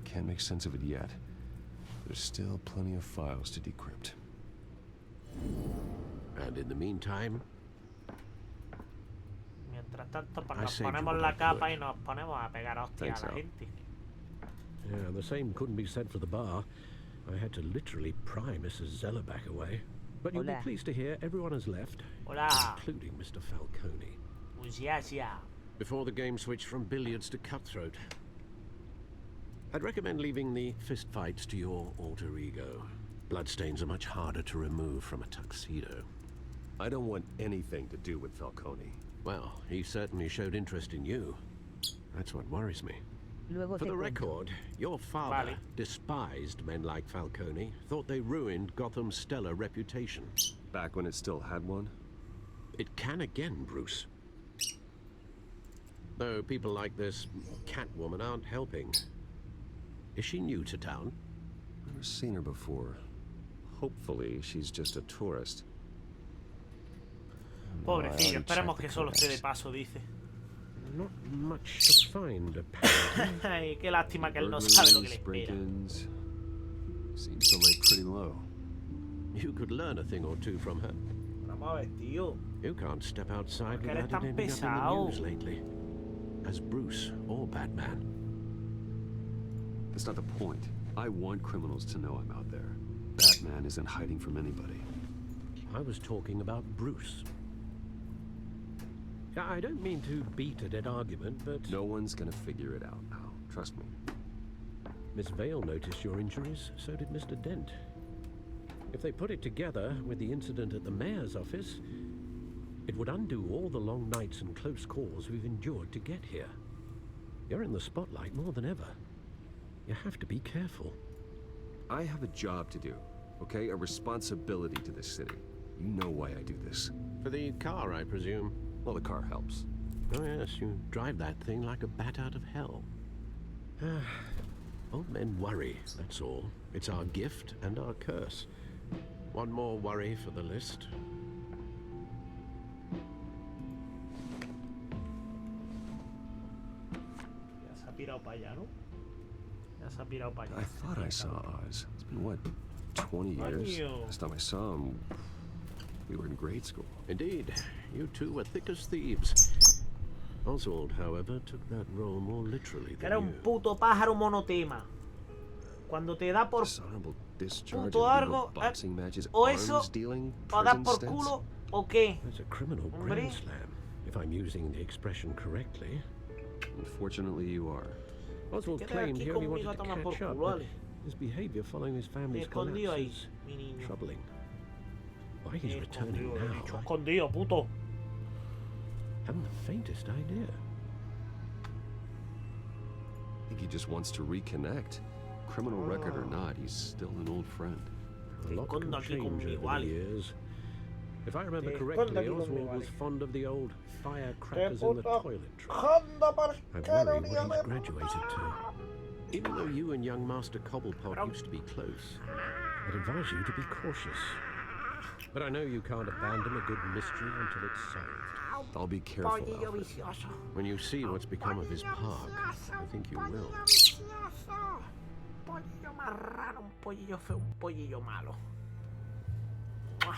Can't make sense of it yet. There's still plenty of files to decrypt. And in the meantime, Mientras tanto, pues nos ponemos la capa y nos ponemos a pegar hostias a la gente. Yeah, the same couldn't be said for the bar. I had to literally pry Mrs. Zellerback away. But you'll be pleased to hear everyone has left, including Mr. Falcone. Before the game switched from billiards to cutthroat. I'd recommend leaving the fistfights to your alter ego. Bloodstains are much harder to remove from a tuxedo. I don't want anything to do with Falcone. Well, he certainly showed interest in you. That's what worries me. Luego For te the cuento. record, your father despised men like Falcone, thought they ruined Gotham's stellar reputation. Back when it still had one? It can again, Bruce. Though people like this Catwoman aren't helping. Is she new to town? Never seen her before. Hopefully, she's just a tourist. Pobrecillo, esperemos que solo esté de paso, dice. Not much to find, apparently. Ay, qué lástima que él no sabe lo que le espera. Seems to lay pretty low. You could learn a thing or two from her. Vamos a ver, tío. You can't step outside ¿Por qué eres without tan it ending up in the pesado? news lately. As Bruce or Batman. That's not the point. I want criminals to know I'm out there. Batman isn't hiding from anybody. I was talking about Bruce. I don't mean to beat a dead argument, but... No one's gonna figure it out now. Trust me. Miss Vale noticed your injuries, so did Mr. Dent. If they put it together with the incident at the mayor's office, it would undo all the long nights and close calls we've endured to get here. You're in the spotlight more than ever. You have to be careful. I have a job to do, okay? A responsibility to this city. You know why I do this. For the car, I presume. Well, the car helps. Oh yes, you drive that thing like a bat out of hell. Old men worry, that's all. It's our gift and our curse. One more worry for the list. Ya se ha pirado para allá, ¿no? Ya se ha pirado para allá. I thought I saw Oz. It's been, what, 20 years. Coño. Last time I saw him, we were in grade school. Indeed, you two were thick as thieves. Oswald, however, took that role more literally Que era than un you. puto pájaro monotema. Cuando te da por puto algo, boxing matches, o eso, arms dealing, o dar prison por stints. culo, o qué. That's a criminal Hombre. grand slam, if I'm using the expression correctly. Unfortunately, you are. Oswald Quédate claimed aquí he only conmigo wanted a to tomar por catch up, culo, but Ale. his behavior following his family's collapse Escondido ahí, is mi niño. troubling. Why he's returning Escondido, lo he now, dicho, I escondido, puto. haven't the faintest idea. I think he just wants to reconnect. Criminal record or not, he's still an old friend. A lot can Escondo aquí change conmigo, over Ale. the years. If I remember Te correctly, escondo aquí Oswald conmigo, was Ale. fond of the old firecrackers in the puto toilet trunk. escondo por I qué worry no what día he's me- graduated to. Even though you and young Master Cobblepot used to be close, I'd advise you to be cautious. But I know you can't abandon a good mystery until it's solved. I'll be careful, Pollillo Alfred. vicioso. When you see what's become of his park, I think you will. Pollillo vicioso. Pollillo marrano, un pollillo feo, un pollillo malo. ¡Mua!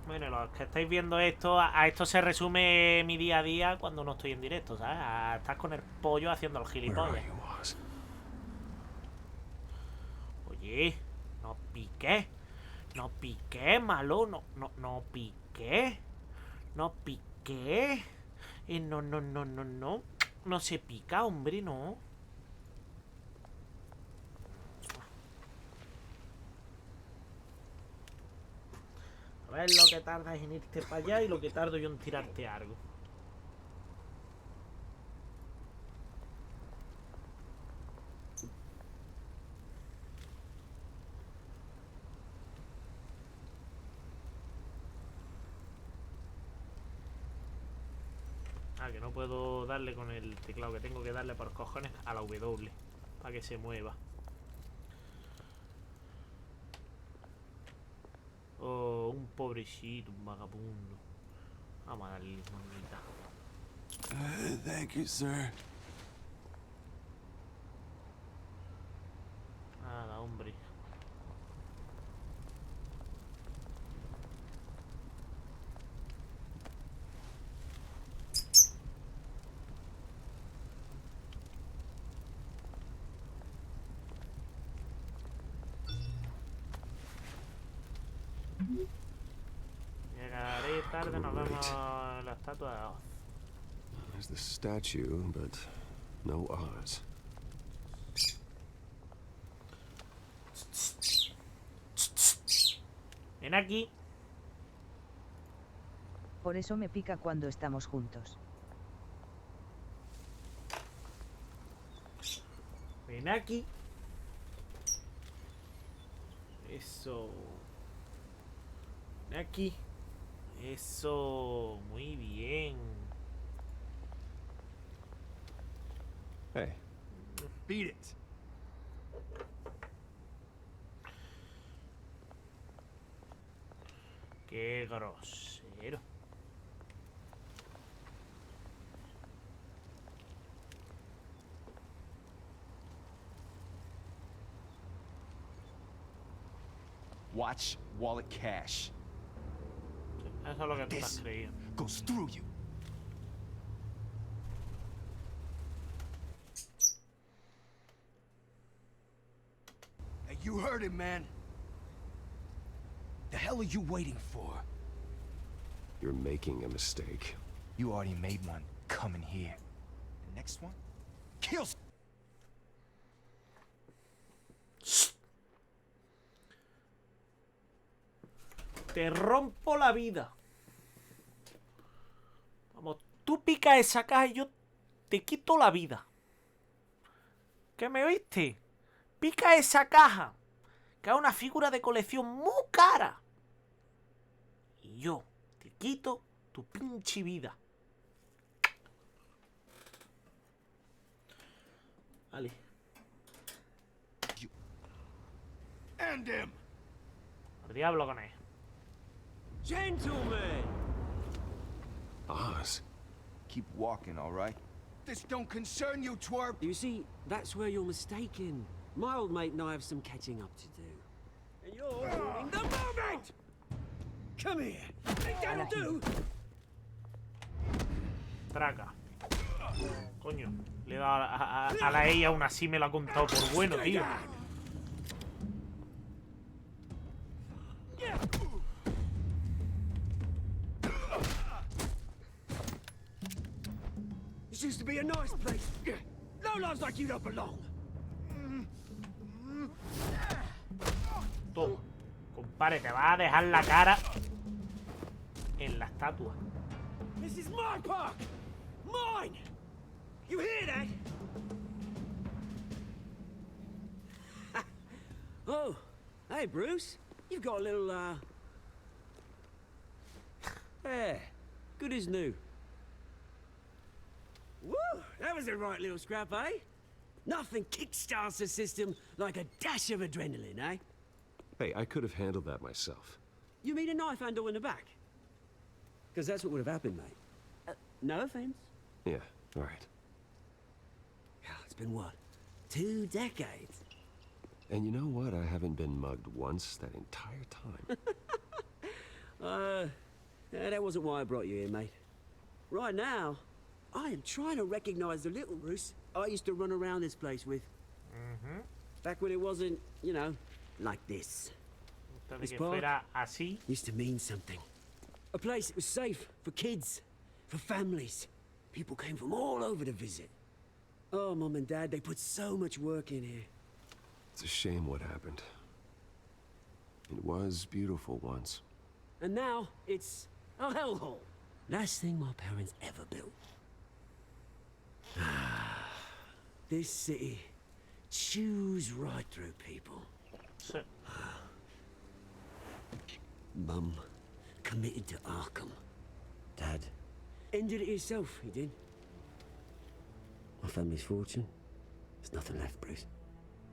Bueno, los que estáis viendo esto, a esto se resume mi día a día cuando no estoy en directo, ¿sabes? A estar con el pollo haciendo el gilipollas. Oye, no piqué. No piqué, malo. No piqué. No piqué. No. No se pica, hombre, no. A ver lo que tardas en irte para allá y lo que tardo yo en tirarte algo. Ah, que no puedo darle con el teclado, que tengo que darle por cojones a la W para que se mueva. Oh, un pobrecito, un vagabundo. Vamos a darle limonita. Thank you, sir. Nada, hombre. Llegaré tarde, nos vemos en la estatua de Oz. There's the statue, but no Oz. Ven aquí. Por eso me pica cuando estamos juntos. Ven aquí. Eso. Ven aquí. Eso. Muy bien. Hey, beat it. Qué grosero. Watch wallet cash. Eso es lo que tú te has creído. Goes through you. Hey, you heard it, man. The hell are you waiting for? You're making a mistake. You already made one coming here. The next one? Kill. Te rompo la vida. Vamos, tú pica esa caja y yo te quito la vida. ¿Qué me oíste? Pica esa caja, que es una figura de colección muy cara. Y yo te quito tu pinche vida. Vale. End him. diablo con él. Gentlemen! Oz. Keep walking, all right? This don't concern you, twerp! You see, that's where you're mistaken. My old mate and I have some catching up to do. And you're ruining the moment! Come here! Think that'll do? Traca. Coño, le he dado a la ella, aún así me lo ha contado por bueno, tío. This used to be a nice place. No lives like you don't belong. Toma. Compadre, te vas a dejar la cara en la estatua. This is my park! Mine! You hear that? Oh, hey, Bruce. You've got a little, yeah, good as new. Woo! That was a right little scrap, eh? Nothing kickstarts the system like a dash of adrenaline, eh? Hey, I could have handled that myself. You mean a knife handle in the back? Because that's what would have happened, mate. No offense. Yeah, all right. Yeah, it's been what? 2 decades? And you know what? I haven't been mugged once that entire time. Yeah, that wasn't why I brought you here, mate. Right now, I am trying to recognize the little Bruce I used to run around this place with. Back when it wasn't, you know, like this. This park used to mean something. A place that was safe for kids, for families. People came from all over to visit. Oh, Mom and Dad, they put so much work in here. It's a shame what happened. It was beautiful once. And now, it's a hellhole. Last thing my parents ever built. This city chews right through people. Mum committed to Arkham. Dad ended it himself, he did. My family's fortune, there's nothing left, Bruce.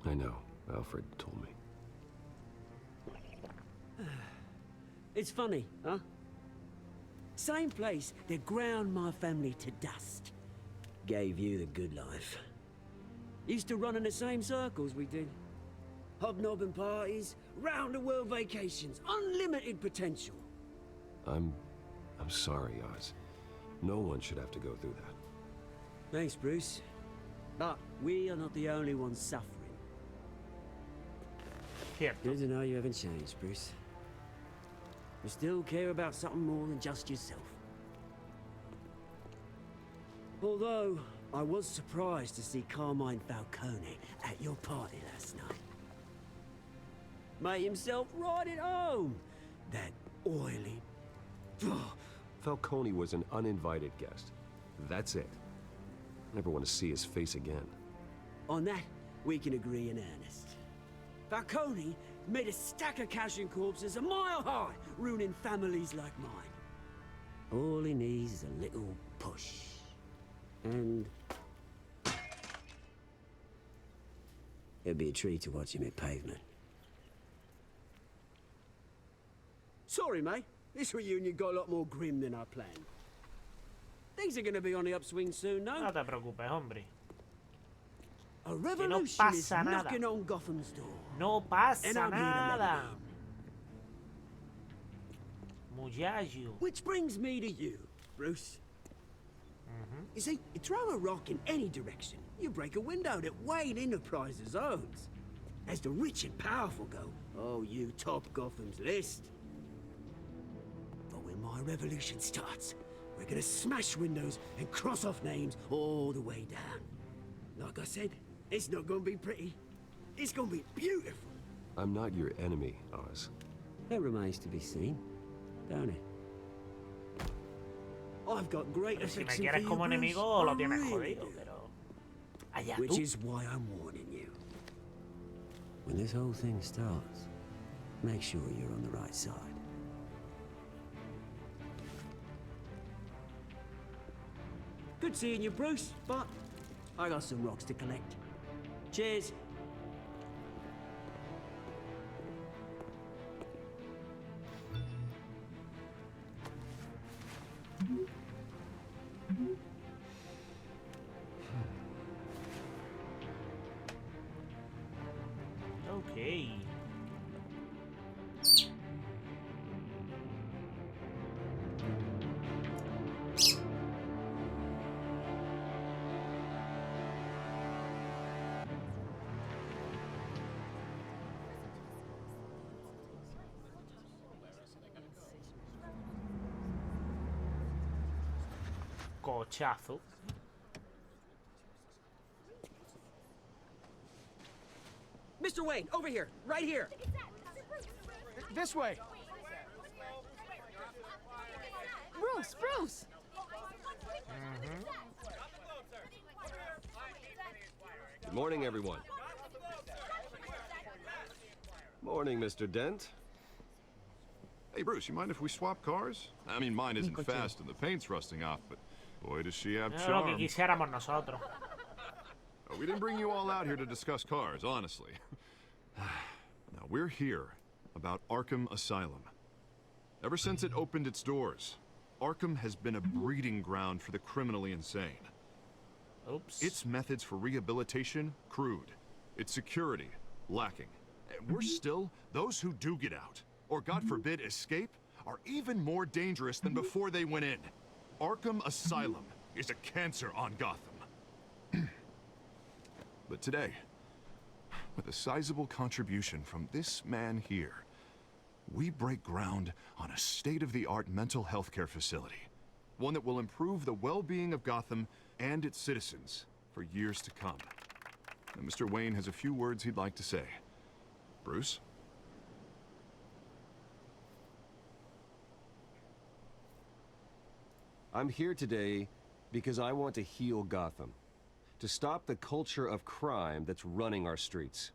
I know. Alfred told me. It's funny, huh? Same place that ground my family to dust. Gave you the good life. Used to run in the same circles we did. Hobnobbing parties, round-the-world vacations, unlimited potential. I'm sorry, Oz. No one should have to go through that. Thanks, Bruce. But we are not the only ones suffering. Good to know you haven't changed, Bruce. You still care about something more than just yourself. Although, I was surprised to see Carmine Falcone at your party last night. Made himself right at home. That oily... Falcone was an uninvited guest. That's it. Never want to see his face again. On that, we can agree in earnest. Falcone made a stack of cash and corpses a mile high, ruining families like mine. All he needs is a little push. And... it'd be a treat to watch him hit pavement. Sorry, mate. This reunion got a lot more grim than I planned. Things are gonna be on the upswing soon, no? No te preocupes, hombre. A revolution Que no pasa is nada. knocking on Gotham's door. No pasa And I'm here to let nada. it Muchacho. Which brings me to you, Bruce. You see, you throw a rock in any direction, you break a window that Wayne Enterprises owns. As the rich and powerful go, oh, you top Gotham's list. But when my revolution starts, we're gonna smash windows and cross off names all the way down. Like I said, it's not gonna be pretty. It's gonna be beautiful. I'm not your enemy, Oz. That remains to be seen, don't it? I've got great Si me affection for quieres you, como Bruce. enemigo, lo I tienes really jodido, do. pero... Allá Which tú. is why I'm warning you. When this whole thing starts, make sure you're on the right side. Good seeing you, Bruce, but I got some rocks to collect. Cheers. Ok. Cochazo. Mr. Wayne, over here, right here. This way. Bruce! Good morning, everyone. Morning, Mr. Dent. Hey, Bruce, you mind if we swap cars? I mean, mine isn't fast and the paint's rusting off, but boy, does she have charm. Lo que quisiéramos nosotros. Oh, we didn't bring you all out here to discuss cars, honestly. Now, we're here about Arkham Asylum. Ever since it opened its doors, Arkham has been a breeding ground for the criminally insane. Oops. Its methods for rehabilitation, crude. Its security, lacking. And worse still, those who do get out, or God forbid escape, are even more dangerous than before they went in. Arkham Asylum is a cancer on Gotham. But today, with a sizable contribution from this man here, we break ground on a state-of-the-art mental health care facility. One that will improve the well-being of Gotham and its citizens for years to come. And Mr. Wayne has a few words he'd like to say. Bruce? I'm here today because I want to heal Gotham. To stop the culture of crime that's running our streets.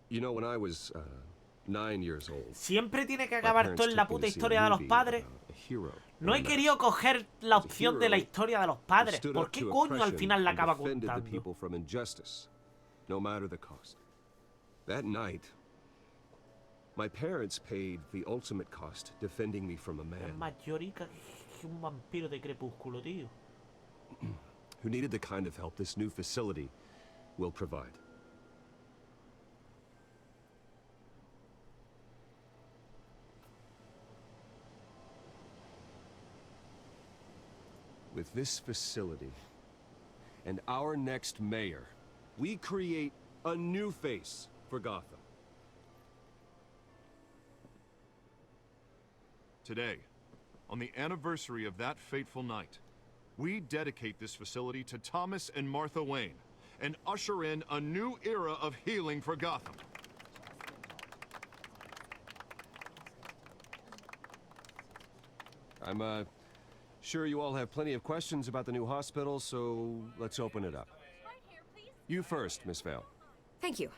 You know, when I was 9 years old, siempre tiene que acabar todo en la puta historia de los padres. No he querido coger la opción de la historia de los padres. ¿Por qué coño al final la acaba contando? No matter the cost. That night, my parents paid the ultimate cost defending me from a man. Es más llorica que un vampiro de crepúsculo, tío. Who needed the kind of help this new facility will provide. With this facility and our next mayor, we create a new face for Gotham. Today, on the anniversary of that fateful night, we dedicate this facility to Thomas and Martha Wayne and usher in a new era of healing for Gotham. I'm sure you all have plenty of questions about the new hospital, so let's open it up. You first, Miss Vale. Thank you.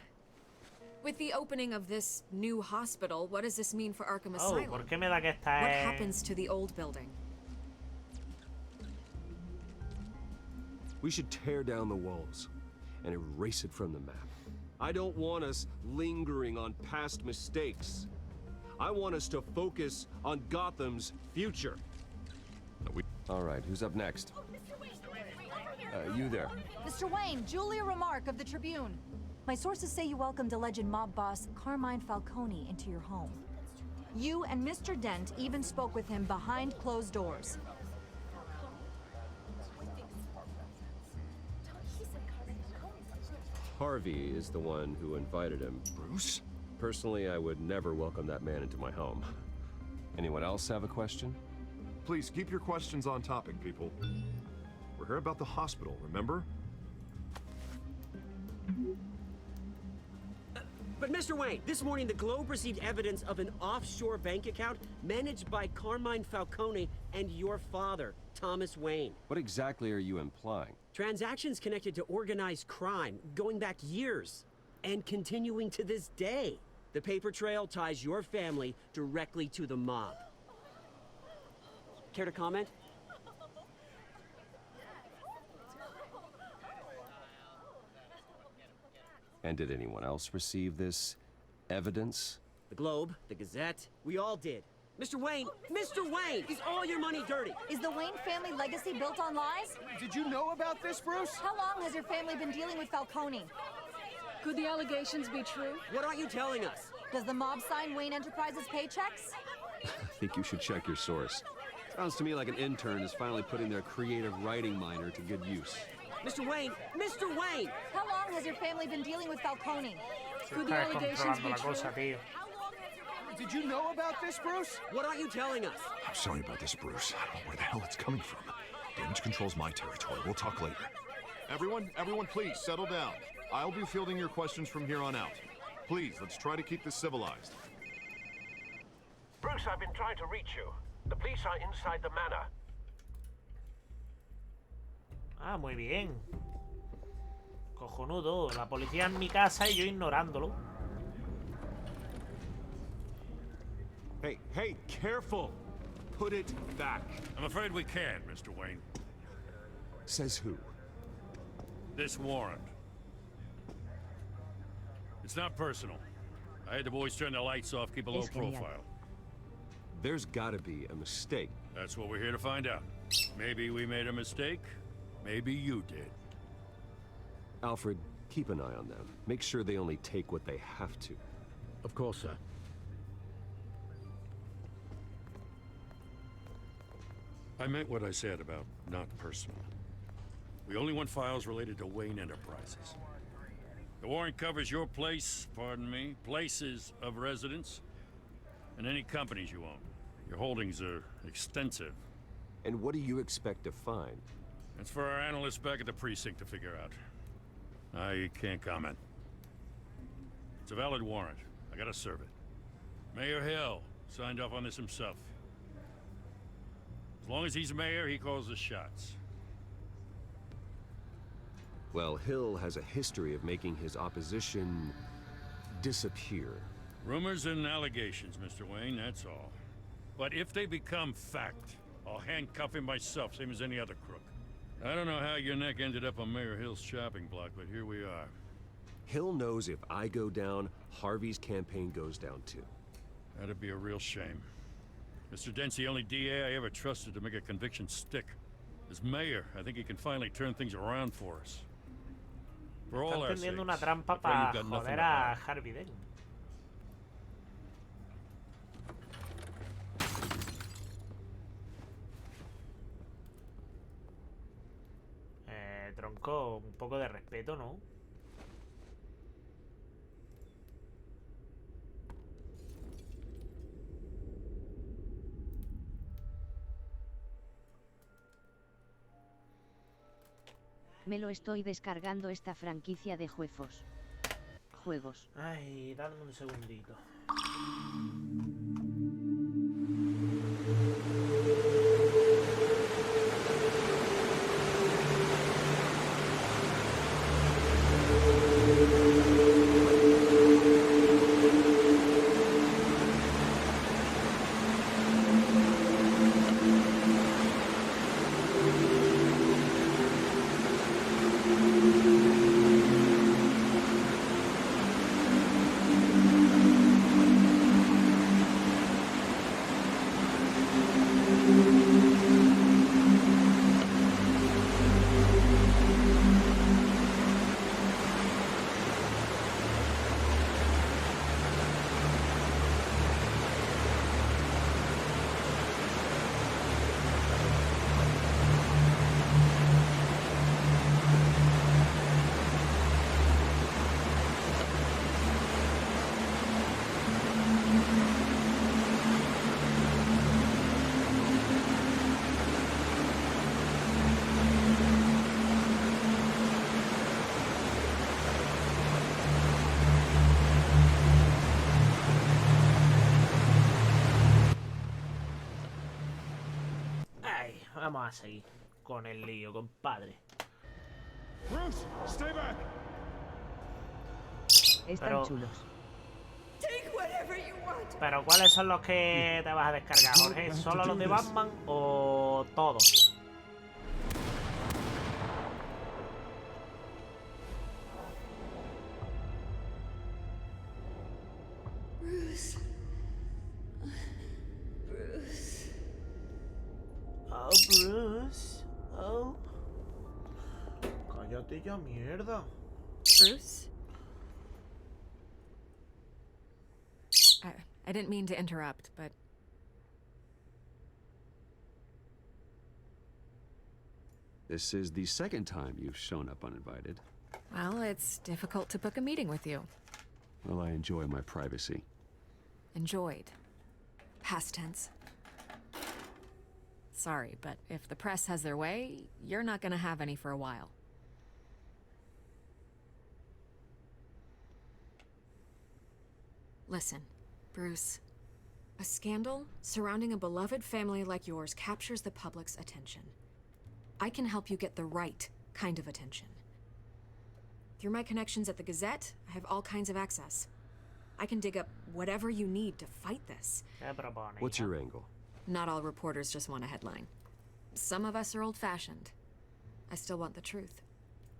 With the opening of this new hospital, what does this mean for Arkham Asylum? ¿Por qué me da que está What happens to the old building? We should tear down the walls and erase it from the map. I don't want us lingering on past mistakes. I want us to focus on Gotham's future. All right, who's up next? You there. Mr. Wayne, Julia Remark of the Tribune. My sources say you welcomed alleged mob boss Carmine Falcone into your home. You and Mr. Dent even spoke with him behind closed doors. Harvey is the one who invited him. Bruce? Personally, I would never welcome that man into my home. Anyone else have a question? Please keep your questions on topic, people. We're here about the hospital, remember? But Mr. Wayne, this morning the Globe received evidence of an offshore bank account managed by Carmine Falcone and your father, Thomas Wayne. What exactly are you implying? Transactions connected to organized crime, going back years, and continuing to this day. The paper trail ties your family directly to the mob. Care to comment? And did anyone else receive this evidence? The Globe, the Gazette, we all did. Mr. Wayne! Mr. Wayne! Is all your money dirty? Is the Wayne family legacy built on lies? Did you know about this, Bruce? How long has your family been dealing with Falcone? Could the allegations be true? What aren't you telling us? Does the mob sign Wayne Enterprises paychecks? I think you should check your source. Sounds to me like an intern is finally putting their creative writing minor to good use. Mr. Wayne! Mr. Wayne! How long has your family been dealing with Falcone? Could the allegations be true? Did you know about this, Bruce? What aren't you telling us? I'm sorry about this, Bruce. I don't know where the hell it's coming from. Damage control's my territory. We'll talk later. Everyone, please, settle down. I'll be fielding your questions from here on out. Please, let's try to keep this civilized. Bruce, I've been trying to reach you. The police are inside the manor. Ah, muy bien. Cojonudo. La policía en mi casa y yo ignorándolo. Hey, careful! Put it back. I'm afraid we can't, Mr. Wayne. Says who? This warrant. It's not personal. I had the boys turn the lights off, keep a low profile. There's gotta be a mistake. That's what we're here to find out. Maybe we made a mistake. Maybe you did. Alfred, keep an eye on them. Make sure they only take what they have to. Of course, sir. I meant what I said about not personal. We only want files related to Wayne Enterprises. The warrant covers your place, pardon me, places of residence, and any companies you own. Your holdings are extensive. And what do you expect to find? That's for our analysts back at the precinct to figure out. I can't comment. It's a valid warrant. I gotta serve it. Mayor Hill signed off on this himself. As long as he's mayor, he calls the shots. Well, Hill has a history of making his opposition disappear. Rumors and allegations, Mr. Wayne, that's all. But if they become fact, I'll handcuff him myself, same as any other crook. I don't know how your neck ended up on Mayor Hill's shopping block, but here we are. Hill knows if I go down, Harvey's campaign goes down too. That'd be a real shame. Mr. Dent's the only DA I ever trusted to make a conviction stick. As mayor, I think he can finally turn things around for us. For all our sakes. Están tendiendo una trampa para joder a Harvey Dent. Tronco, un poco de respeto, ¿no? Me lo estoy descargando esta franquicia de juegos. Ay, dame un segundito. Vamos a seguir con el lío, compadre. Bruce, stay back. Están chulos. Pero ¿cuáles son los que te vas a descargar, Jorge? ¿Solo los de Batman o todos? botella mierda. Bruce? I didn't mean to interrupt, but... This is the second time you've shown up uninvited. Well, it's difficult to book a meeting with you. Well, I enjoy my privacy. Enjoyed. Past tense. Sorry, but if the press has their way, you're not gonna have any for a while. Listen, Bruce. A scandal surrounding a beloved family like yours captures the public's attention. I can help you get the right kind of attention. Through my connections at the Gazette, I have all kinds of access. I can dig up whatever you need to fight this. What's your angle? Not all reporters just want a headline. Some of us are old-fashioned. I still want the truth.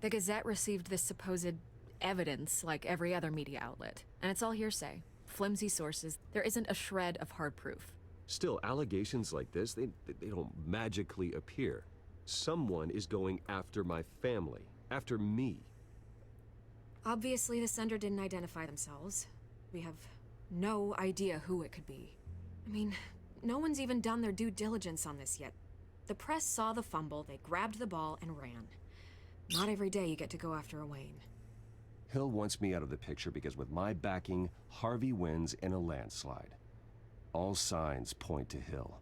The Gazette received this supposed evidence like every other media outlet, and it's all hearsay. Flimsy sources. There isn't a shred of hard proof. Still, allegations like this, they don't magically appear. Someone is going after my family, after me. Obviously, the sender didn't identify themselves. We have no idea who it could be. I mean, no one's even done their due diligence on this yet. The press saw the fumble, they grabbed the ball and ran. Not every day you get to go after a Wayne. Hill wants me out of the picture because with my backing, Harvey wins in a landslide. All signs point to Hill.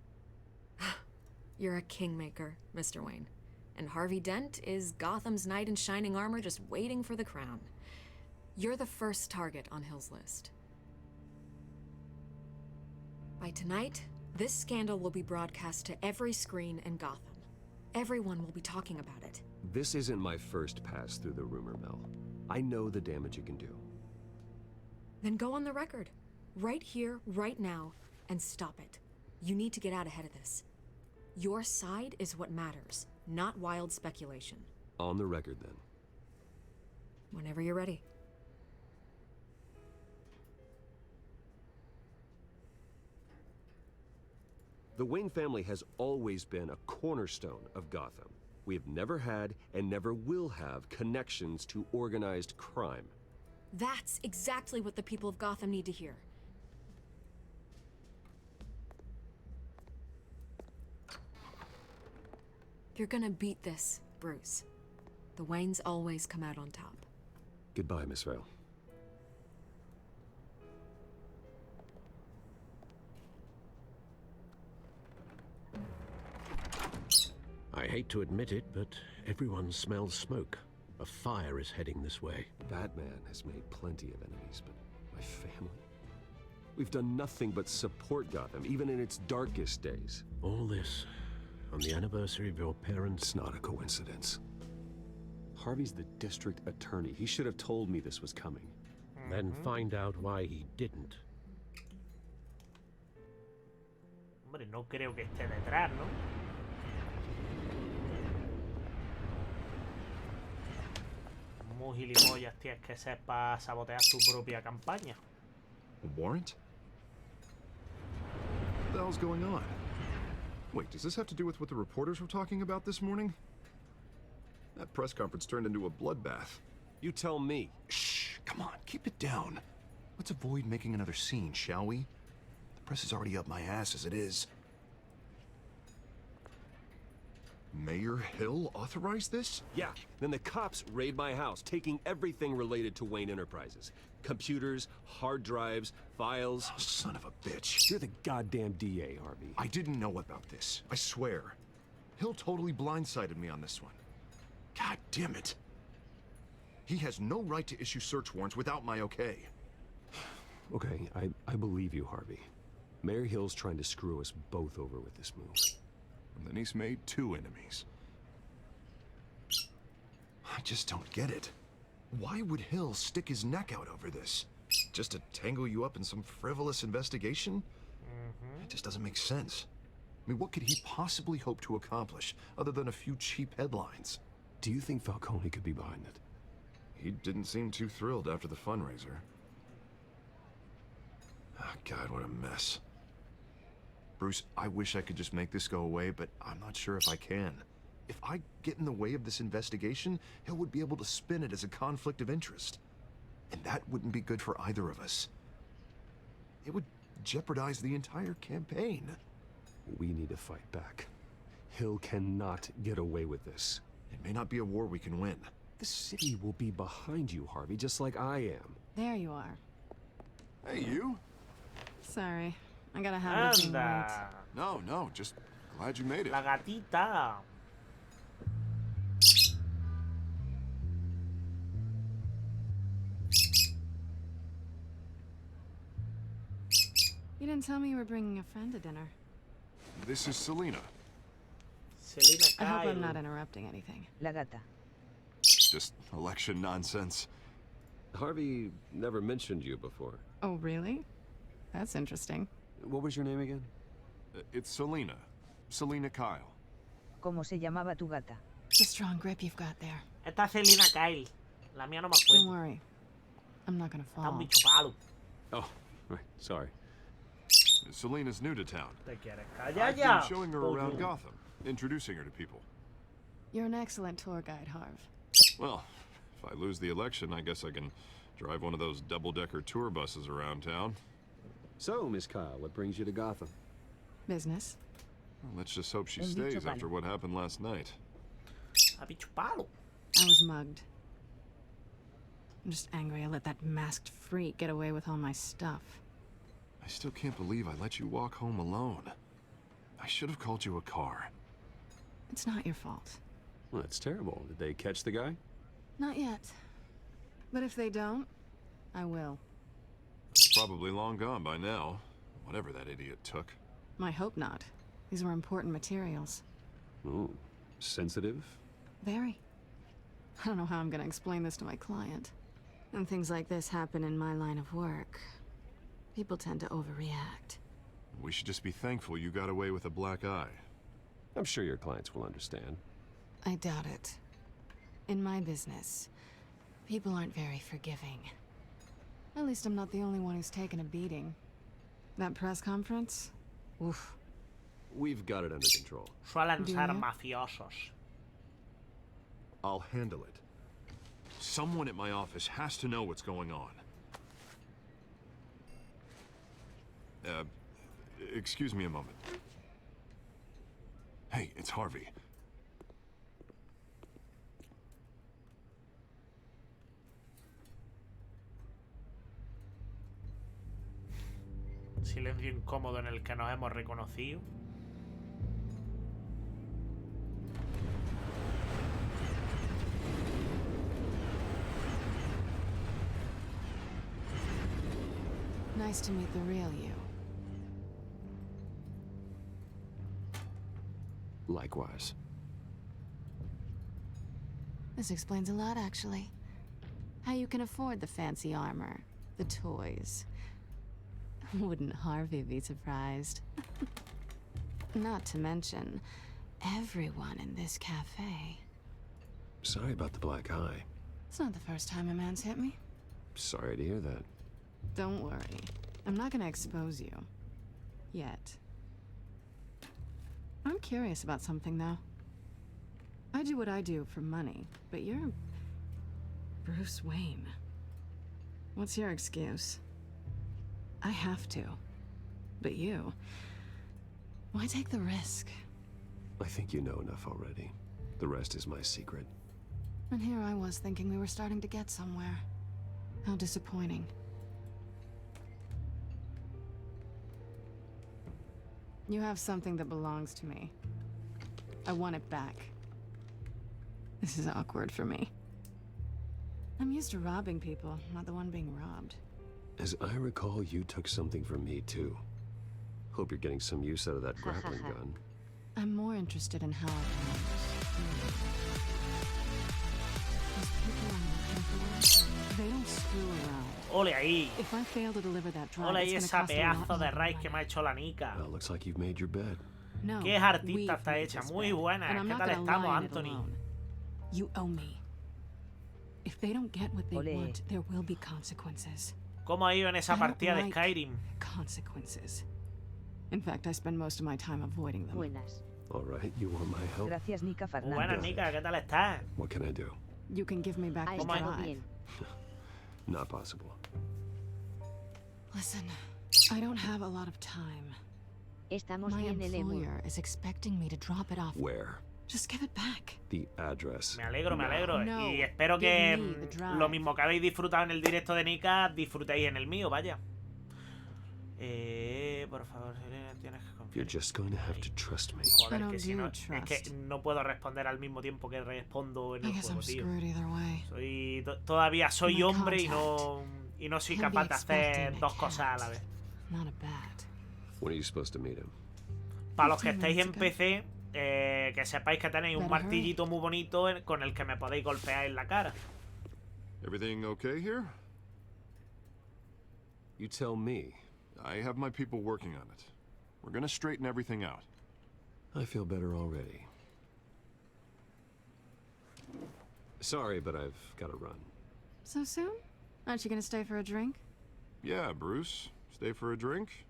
You're a kingmaker, Mr. Wayne. And Harvey Dent is Gotham's knight in shining armor just waiting for the crown. You're the first target on Hill's list. By tonight, this scandal will be broadcast to every screen in Gotham. Everyone will be talking about it. This isn't my first pass through the rumor mill. I know the damage it can do. Then go on the record. Right here, right now, and stop it. You need to get out ahead of this. Your side is what matters, not wild speculation. On the record, then. Whenever you're ready. The Wayne family has always been a cornerstone of Gotham. We have never had and never will have connections to organized crime. That's exactly what the people of Gotham need to hear. You're gonna beat this, Bruce. The Waynes always come out on top. Goodbye, Miss Vale. I hate to admit it, but everyone smells smoke. A fire is heading this way. Batman has made plenty of enemies, but my family? We've done nothing but support Gotham, even in its darkest days. All this on the anniversary of your parents'... It's not a coincidence. Harvey's the district attorney. He should have told me this was coming. Then find out why he didn't. Hombre, no creo que esté detrás, ¿no? Muy gilipollas tienes que ser para sabotear tu propia campaña. A warrant? What the hell's going on? Wait, does this have to do with what the reporters were talking about this morning? That press conference turned into a bloodbath. You tell me. Shh, come on, keep it down. Let's avoid making another scene, shall we? The press is already up my ass as it is. Mayor Hill authorized this? Yeah, then the cops raid my house, taking everything related to Wayne Enterprises. Computers, hard drives, files. Oh, son of a bitch. You're the goddamn DA, Harvey. I didn't know about this, I swear. Hill totally blindsided me on this one. God damn it. He has no right to issue search warrants without my okay. Okay, I believe you, Harvey. Mayor Hill's trying to screw us both over with this move. And then he's made 2 enemies. I just don't get it. Why would Hill stick his neck out over this? Just to tangle you up in some frivolous investigation? It just doesn't make sense. I mean, what could he possibly hope to accomplish other than a few cheap headlines? Do you think Falcone could be behind it? He didn't seem too thrilled after the fundraiser. Oh, God, what a mess. Bruce, I wish I could just make this go away, but I'm not sure if I can. If I get in the way of this investigation, Hill would be able to spin it as a conflict of interest. And that wouldn't be good for either of us. It would jeopardize the entire campaign. We need to fight back. Hill cannot get away with this. It may not be a war we can win. The city will be behind you, Harvey, just like I am. There you are. Hey, you. Sorry. I gotta have it being late. No, just glad you made it. La gatita. You didn't tell me you were bringing a friend to dinner. This is Selena. Selena I hope Kyle. I'm not interrupting anything. La gata. Just election nonsense. Harvey never mentioned you before. Oh, really? That's interesting. What was your name again? It's Selena. Selena Kyle. ¿Cómo se llamaba tu gata? It's a strong grip you've got there. Esta es Selena Kyle. La mía no me Don't acuerdo. worry. I'm not gonna Está un fall. bicho palo. Oh, right. Sorry. Selena's new to town. Te quieres I've callar been ya. showing her around Gotham, introducing her to people. You're an excellent tour guide, Harv. Well, if I lose the election, I guess I can drive one of those double-decker tour buses around town. So, Miss Kyle, what brings you to Gotham? Business. Well, let's just hope she Un bicho stays palo. after what happened last night. A bicho palo. I was mugged. I'm just angry I let that masked freak get away with all my stuff. I still can't believe I let you walk home alone. I should have called you a car. It's not your fault. Well, that's terrible. Did they catch the guy? Not yet. But if they don't, I will. He's probably long gone by now. Whatever that idiot took. I hope not. These were important materials. Ooh, sensitive? Very. I don't know how I'm gonna explain this to my client. And things like this happen in my line of work. People tend to overreact. We should just be thankful you got away with a black eye. I'm sure your clients will understand. I doubt it. In my business, people aren't very forgiving. At least I'm not the only one who's taken a beating. That press conference? Oof. We've got it under control. Suelen Do ser you? mafiosos. I'll handle it. Someone at my office has to know what's going on. Excuse me a moment. Hey, it's Harvey. Silencio incómodo en el que nos hemos reconocido. Nice to meet the real you. Likewise. This explains a lot, actually. How you can afford the fancy armor, the toys. Wouldn't Harvey be surprised? Not to mention, everyone in this cafe. Sorry about the black eye. It's not the first time a man's hit me. Sorry to hear that. Don't worry. I'm not gonna expose you. Yet. I'm curious about something, though. I do what I do for money, but you're... Bruce Wayne. What's your excuse? I have to. But you... Why take the risk? I think you know enough already. The rest is my secret. And here I was thinking we were starting to get somewhere. How disappointing. You have something that belongs to me. I want it back. This is awkward for me. I'm used to robbing people, not the one being robbed. As I recall, you took something from me, too. Hope you're getting some use out of that grappling gun. I'm more interested in how it works. Those people I'm looking for, they don't screw around. Ole ahí. If I fail to deliver that drug, Ole ahí it's esa gonna cost a lot pedazo de more raíz que me ha hecho la Nika. Well, looks like you've made your bed. No, Qué artista está hecha, muy buena. And I'm ¿Qué not tal gonna estamos, lie in it Anthony? alone. You owe me. If they don't get what they Ole. want, there will be consequences. ¿Cómo ha ido en esa I don't partida de like Skyrim? consequences. In fact, I spend most of my time avoiding them. Buenas. All right, you want my help? Gracias, Nika Fernández. Buenas, Nika, ¿qué tal estás? What can I do? You can give me back the drive. Not possible. Listen, I don't have a lot of time. Estamos My bien, employer is expecting me to drop it off. Where? Just give it back. The address. Me alegro, me alegro. No. Y espero que lo mismo que habéis disfrutado en el directo de Nika, disfrutéis en el mío, vaya. Por favor, tienes que confiar. You're just going to have to trust me. Joder, que si no, es que no puedo responder al mismo tiempo que respondo en el juego, tío. Todavía soy hombre y no soy capaz de hacer dos cosas a la vez. When are you supposed to meet him? Para los que estéis en PC, que sepáis que tenéis un martillito muy bonito con el que me podéis golpear en la cara. Everything okay here? You tell me. I have my people working on it. We're gonna straighten everything out. I feel better already. Sorry, but I've got to run. So soon? Aren't you gonna stay for a drink? Yeah, Bruce. Stay for a drink?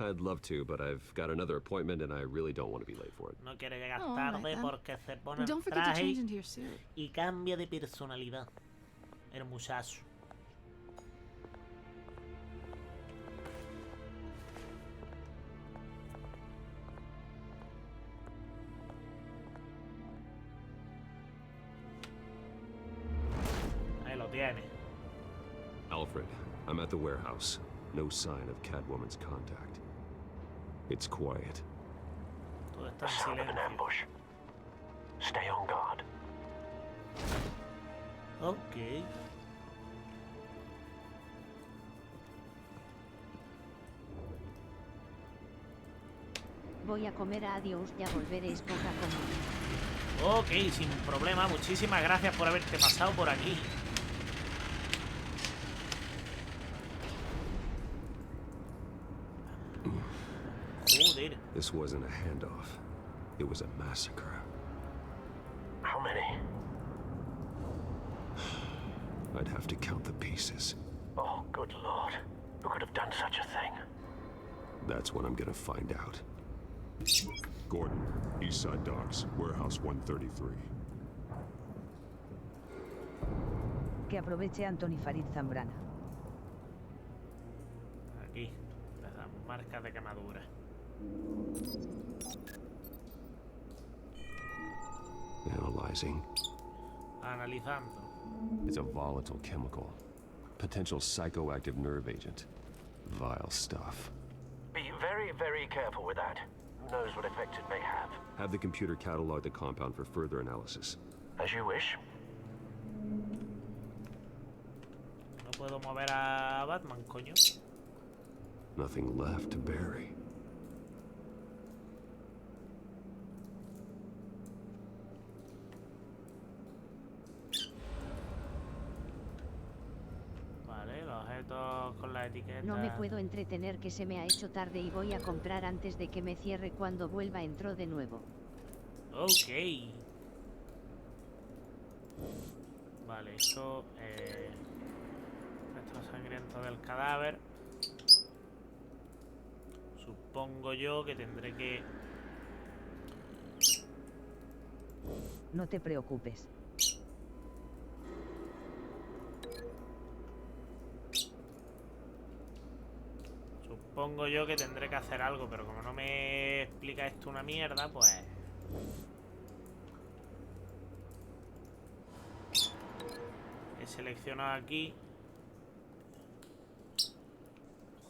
I'd love to, but I've got another appointment and I really don't want to be late for it. No quiere llegar tarde porque se pone Don't forget to change into your suit. Y cambia de personalidad. El muchacho. Ahí lo tiene. Alfred, I'm at the warehouse. No sign of Catwoman's contact. It's quiet. Todo está en silencio. Stay on guard. Ok. Voy a comer a adiós, ya volveré, es poca comida. Ok, sin problema. Muchísimas gracias por haberte pasado por aquí. Joder. This wasn't a handoff. It was a massacre. How many? I'd have to count the pieces. Oh, good lord. Who could have done such a thing? That's what I'm gonna find out. Gordon, Eastside Docks, Warehouse 133. Que aproveche Anthony Farid Zambrana. Aquí. Las marcas de quemadura. Analyzing. Analizando. It's a volatile chemical. Potential psychoactive nerve agent. Vile stuff. Be very, very careful with that. Who knows what effect it may have. Have the computer catalog the compound for further analysis. As you wish. No puedo mover a Batman, coño. Nothing left to bury. Vale, los objetos con la etiqueta. No me puedo entretener, que se me ha hecho tarde y voy a comprar antes de que me cierre. Cuando vuelva entro de nuevo. Ok. Vale, esto sangriento del cadáver. Supongo yo que tendré que... No te preocupes. Supongo yo que tendré que hacer algo, pero como no me explica esto una mierda, pues... He seleccionado aquí.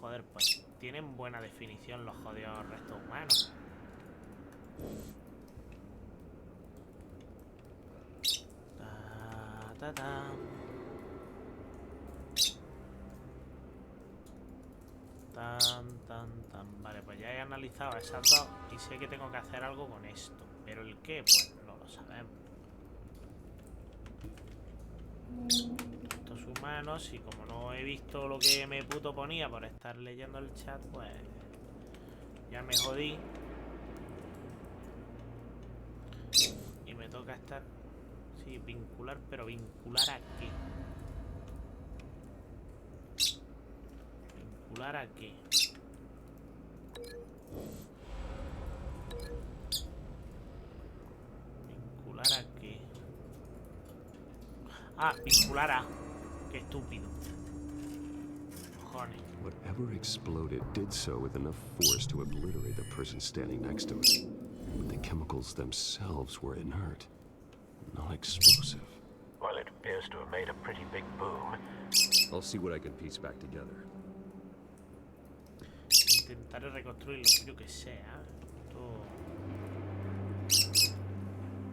Joder, pues tienen buena definición los jodidos restos humanos. Vale, pues ya he analizado esas dos y sé que tengo que hacer algo con esto. Pero el qué, pues no lo sabemos. Estos humanos, y como no he visto lo que me puto ponía por estar leyendo el chat, pues ya me jodí. Y me toca estar... Sí, vincular, pero vincular aquí. Vincular aquí. ¿Vincular a qué? Ah, vincular a... Qué estúpido. Cojones. Whatever exploded did so with enough force to obliterate the person standing next to it. But the chemicals themselves were inert, not explosive. Well, it appears to have made a pretty big boom. I'll see what I can piece back together. Intentaré reconstruirlo, yo que sé,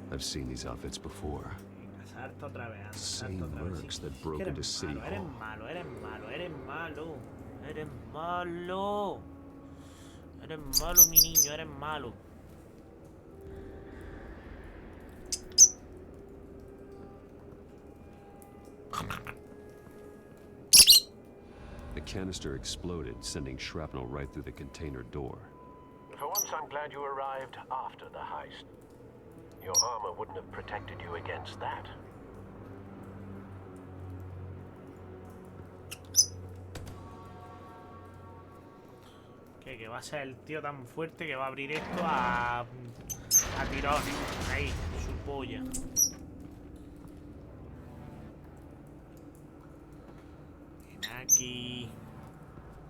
I've seen these outfits before. Salta otra vez, Same mercs that broke into City Hall. Eres malo, eres malo, eres malo. Eres malo. Eres malo, mi niño, eres malo. The canister exploded, sending shrapnel right through the container door. For once, I'm glad you arrived after the heist. Your armor wouldn't have protected you against that. Que va a ser el tío tan fuerte que va a abrir esto a tirones. Ahí, su polla. Ven aquí.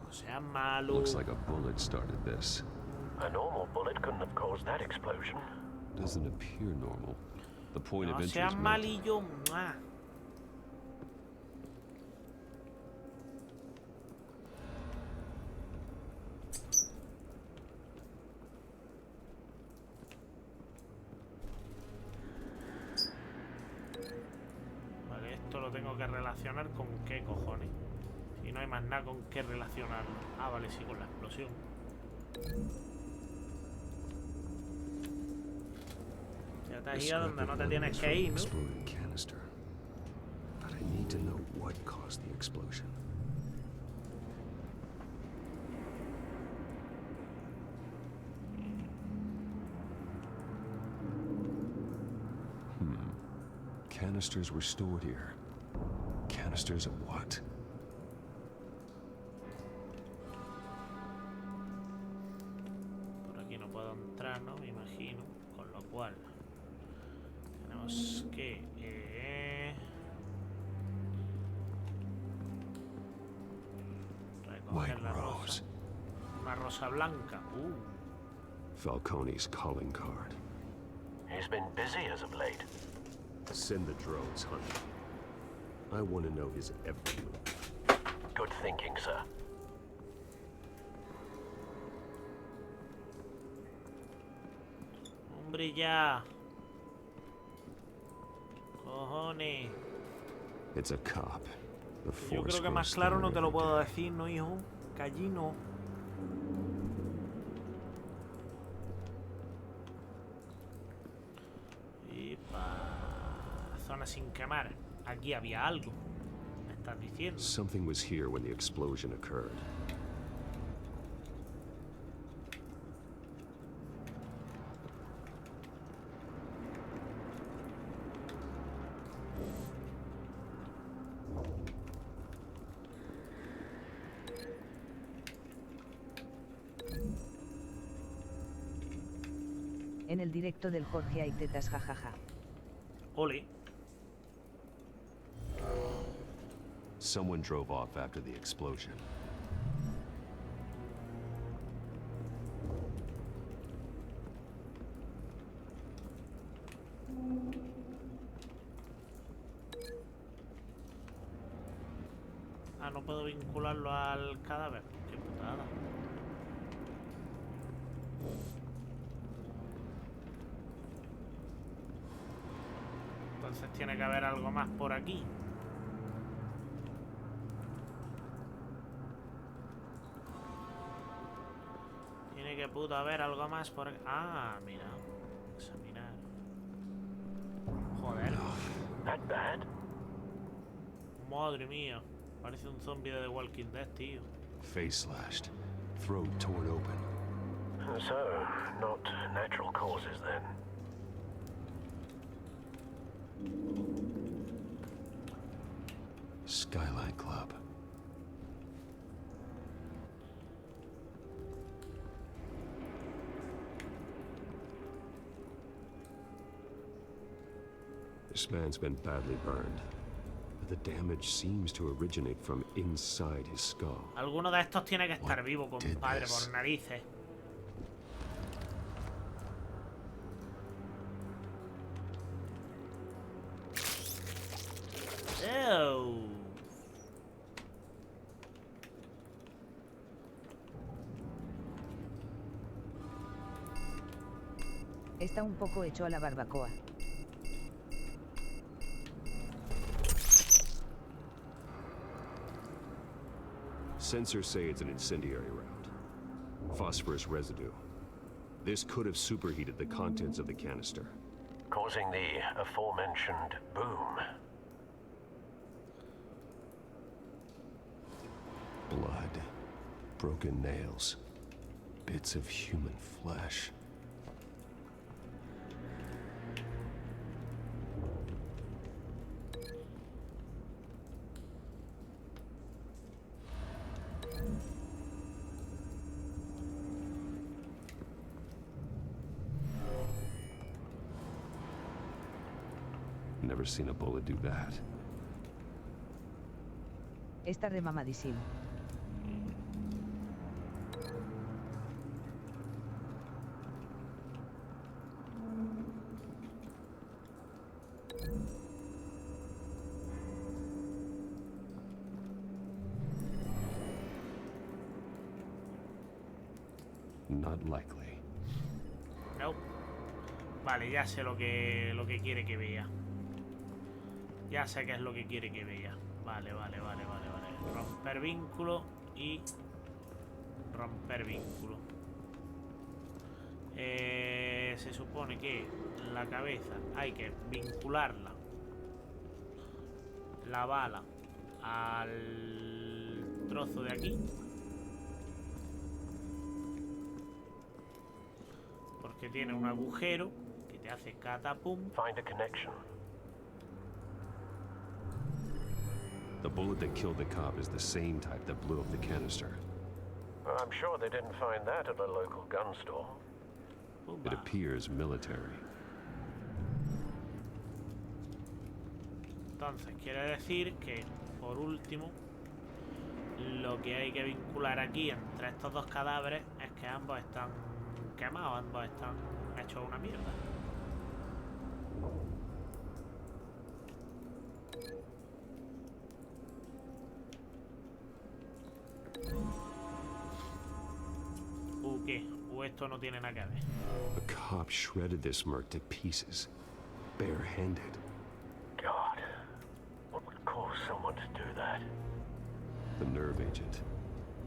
No seas malo. Looks like a bullet started this. A normal bullet couldn't have caused that explosion. Doesn't appear normal. The point of No entry seas is malillo. ¡Mua! Vale, esto lo tengo que relacionar con qué cojones. Si no hay más nada con qué relacionarlo. Ah, vale, sí, con la explosión. Ya te has ido donde no te tienes que ir, ¿no? Canister. But I need to know what caused the explosion. Canisters were stored here. Canisters of what? Por aquí no puedo entrar, ¿no? Me imagino. Con lo cual tenemos que recoger la rosa. Una rosa blanca. Falcone's calling card. He's been busy as of late. Send the drones, honey. I want to know his every move. Good thinking, sir. Hombre, ya. Cojones. It's a cop. The Yo force creo que más grows claro no thinner te lo every puedo day. decir, ¿no, hijo? Gallino. Zona sin quemar. Aquí había algo. Me estás diciendo. Something was here when the explosion occurred. En el directo del Jorge hay tetas, jajaja. Ole. Someone drove off after the explosion. Ah, no puedo vincularlo al cadáver. Qué putada. Entonces tiene que haber algo más por aquí. Tiene que puto haber algo más por aquí. Ah, mira. Examinar. Joder. That bad? Madre mía. Parece un zombie de The Walking Dead, tío. Face slashed. Throat torn open. So, not natural causes then. Skylight Club. This man's been badly burned, but the damage seems to originate from inside his skull. Alguno de estos tiene que estar vivo, compadre, por narices. Oh. Está un poco hecho a la barbacoa. Sensors say it's an incendiary round. Phosphorus residue. This could have superheated the contents of the canister, causing the aforementioned boom. Blood, broken nails, bits of human flesh. Never seen a bullet do that. Está remamadísimo. Not likely. No. Vale, ya sé lo que quiere que vea. Ya sé qué es lo que quiere que vea. Vale. Romper vínculo y romper vínculo. Se supone que la cabeza hay que vincularla, la bala, al trozo de aquí. Porque tiene un agujero que te hace catapum. Find a connection. The bullet that killed the cop is the same type that blew up the canister. I'm sure they didn't find that at a local gun store. It appears military. Entonces quiere decir que, por último, lo que hay que vincular aquí entre estos dos cadáveres es que ambos están quemados, ambos están hechos una mierda. ¿Qué? ¿O esto no tiene nada que ver? The cop shredded this merc to pieces, barehanded. God, what would cause someone to do that? The nerve agent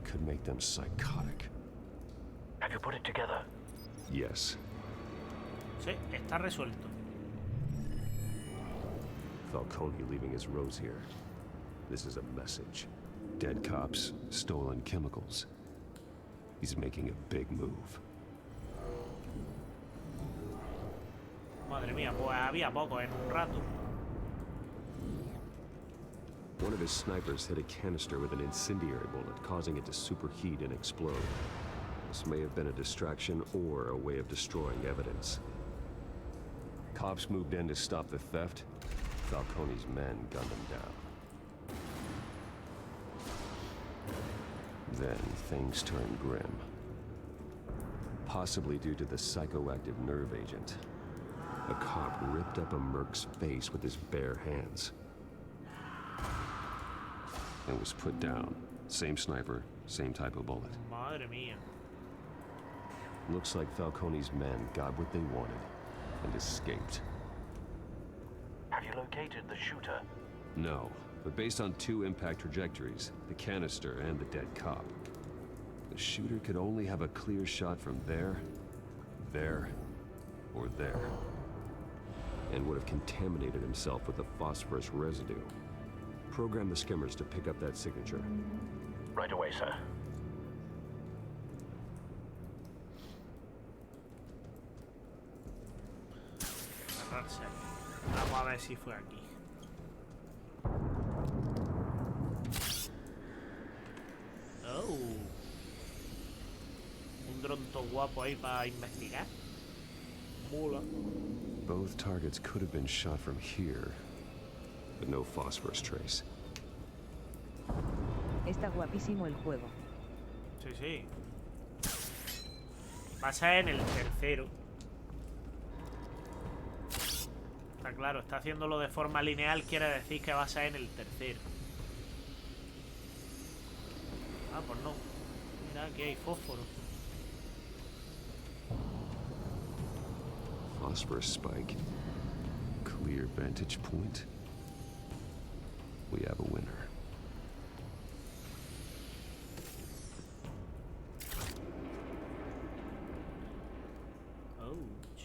could make them psychotic. Have you put it together? Yes. Sí, está resuelto. Falcone leaving his rose here. This is a message. Dead cops, stolen chemicals. He's making a big move. Madre mía, pues había poco en un rato. One of his snipers hit a canister with an incendiary bullet, causing it to superheat and explode. This may have been a distraction or a way of destroying evidence. Cops moved in to stop the theft. Falcone's men gunned him down. Then things turned grim. Possibly due to the psychoactive nerve agent. A cop ripped up a merc's face with his bare hands. And was put down. Same sniper, same type of bullet. Madre mía. Looks like Falcone's men got what they wanted and escaped. Have you located the shooter? No. But based on two impact trajectories, the canister and the dead cop, the shooter could only have a clear shot from there, or there, and would have contaminated himself with the phosphorus residue. Program the skimmers to pick up that signature. Right away, sir. Vamos a ver si fue aquí. Oh. Un dron todo guapo ahí para investigar. Mola. Both targets could have been shot from here, but no phosphorus trace. Está guapísimo el juego. Sí, sí. Pasa en el tercero. Está claro, está haciéndolo de forma lineal, quiere decir que va a ser en el tercero. Ah, pues no. Mira, aquí hay fósforo. Phosphorus spike. Clear vantage point. We have a winner. Ouch.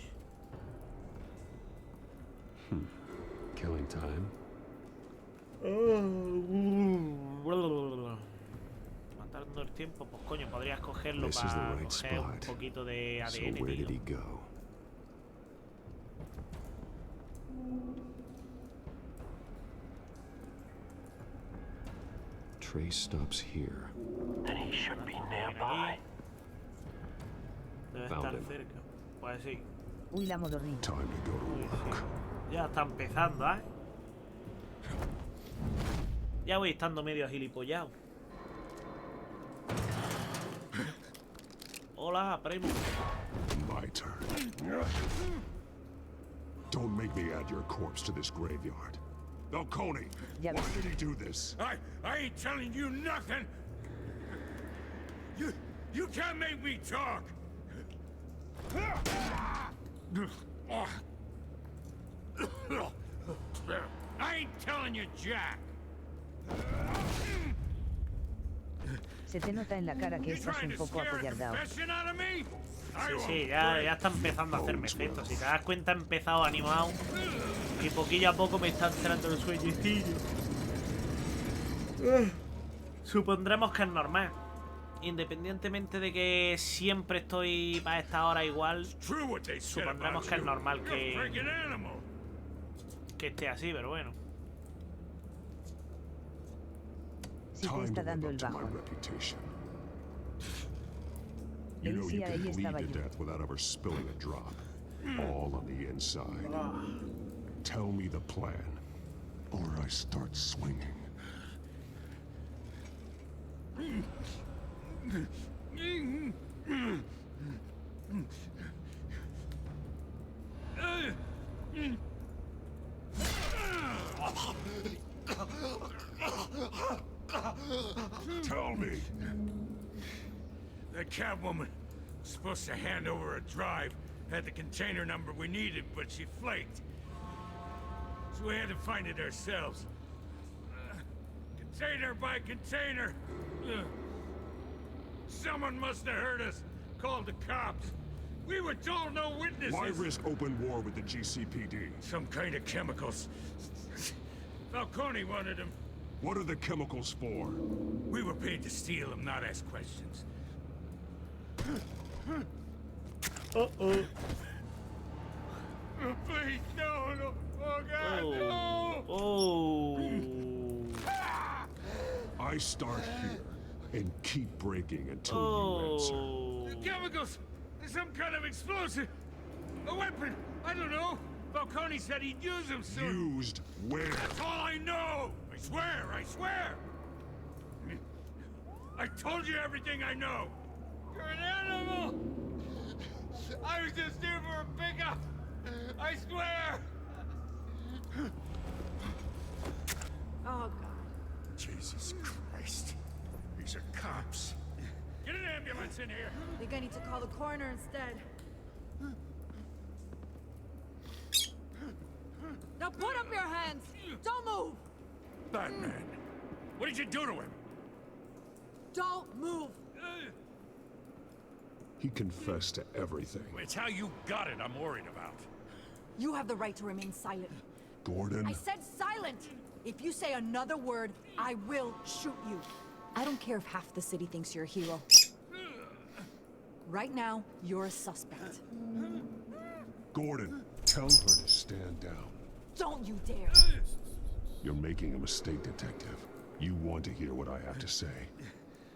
Killing time. Matando el tiempo, pues coño, podrías cogerlo para coger un poquito de ADN. So where did he go? Trace stops here. Then he should be nearby. Debe estar cerca. Pues sí. Uy, la modorrilla. Time to go to work. Ya está empezando, ¿eh? Ya voy estando medio gilipollado. Hola, primo. My turn. Don't make me add your corpse to this graveyard. Falcone, why did he do this? I ain't telling you nothing. You can't make me talk. I ain't telling you, Jack. Se te nota en la cara que estás un poco apoyardao. Sí, sí, ya está empezando a hacerme efectos. Si te das cuenta, he empezado animado y poquillo a poco me está entrando el sueñecillo. Supondremos que es normal. Independientemente de que siempre estoy a esta hora igual, supondremos que es normal que esté así, pero bueno. Si te está dando el bajón. You know you ahí can bleed estaba to yo. death without ever spilling a drop. All on the inside. Tell me the plan, or I start swinging. Tell me. The Catwoman was supposed to hand over a drive, had the container number we needed, but she flaked. So we had to find it ourselves. Container by container. Someone must have heard us, called the cops. We were told no witnesses. Why risk open war with the GCPD? Some kind of chemicals. Falcone wanted them. What are the chemicals for? We were paid to steal them, not ask questions. Uh-oh. Please, no. Oh, God, no. Oh. I start here and keep breaking until you answer. The chemicals! There's some kind of explosive! A weapon! I don't know! Falcone said he'd use them soon! Used where? That's all I know! I swear! I told you everything I know! You're an animal! I was just here for a pickup! I swear! Oh, God. Jesus Christ. These are cops. Get an ambulance in here! I think I need to call the coroner instead. Now put up your hands! Don't move! Batman! What did you do to him? Don't move! He confessed to everything. It's how you got it I'm worried about. You have the right to remain silent. Gordon? I said silent! If you say another word, I will shoot you. I don't care if half the city thinks you're a hero. Right now, you're a suspect. Gordon, tell her to stand down. Don't you dare! You're making a mistake, Detective. You want to hear what I have to say.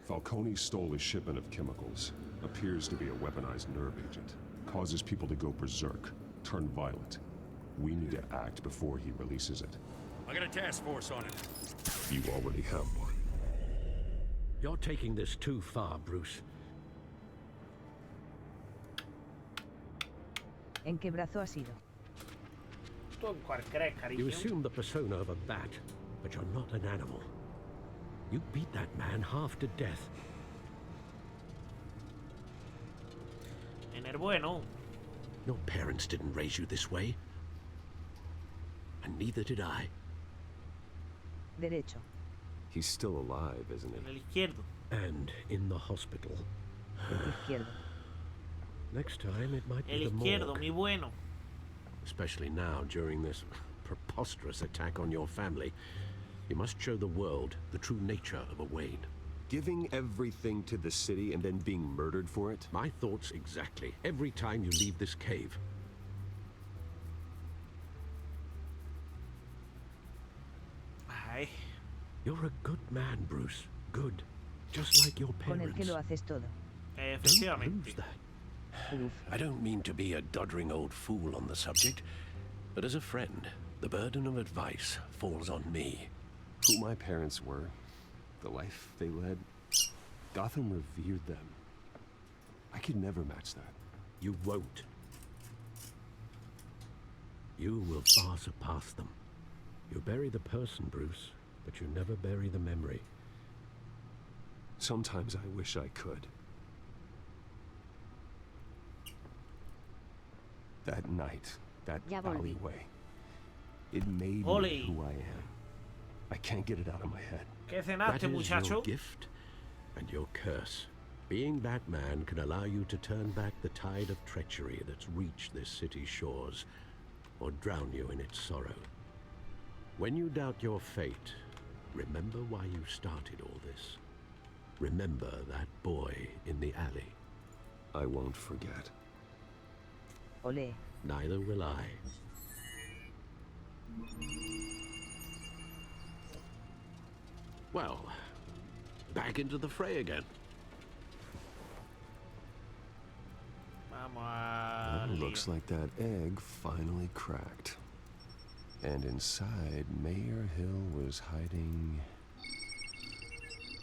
Falcone stole a shipment of chemicals. Appears to be a weaponized nerve agent. Causes people to go berserk, turn violent. We need to act before he releases it. I got a task force on it. You already have one. You're taking this too far, Bruce. ¿En qué brazo ha sido? ¿Tú en cuál crees, cariño? You assume the persona of a bat, but you're not an animal. You beat that man half to death. En el bueno. Your parents didn't raise you this way. And neither did I. Derecho. He's still alive, isn't En he? el izquierdo. And in the hospital. El izquierdo. Next time it might El be the izquierdo, morgue. mi bueno. Especially now, during this preposterous attack on your family. You must show the world the true nature of a Wayne. Giving everything to the city and then being murdered for it? My thoughts exactly. Every time you leave this cave. Ay. You're a good man, Bruce. Good. Just like your Con parents. el que lo haces todo. Efectivamente. Don't lose that. I don't mean to be a doddering old fool on the subject, but as a friend, the burden of advice falls on me. Who my parents were, the life they led, Gotham revered them. I could never match that. You won't. You will far surpass them. You bury the person, Bruce, but you never bury the memory. Sometimes I wish I could. That night, that alleyway, it made me who I am. I can't get it out of my head. ¿Qué cenaste, That is muchacho? your gift and your curse. Being Batman can allow you to turn back the tide of treachery that's reached this city's shores, or drown you in its sorrow. When you doubt your fate, remember why you started all this. Remember that boy in the alley. I won't forget. Olé. Neither will I. Well, back into the fray again. Vamos a... Looks like that egg finally cracked. And inside, Mayor Hill was hiding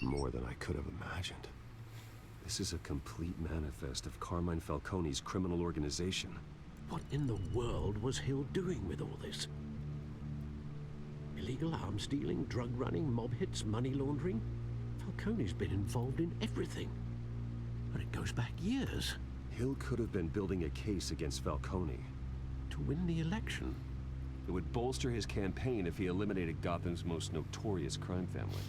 more than I could have imagined. This is a complete manifest of Carmine Falcone's criminal organization. What in the world was Hill doing with all this? Illegal arms dealing, drug running, mob hits, money laundering? Falcone's been involved in everything. And it goes back years. Hill could have been building a case against Falcone. To win the election. It would bolster his campaign if he eliminated Gotham's most notorious crime family.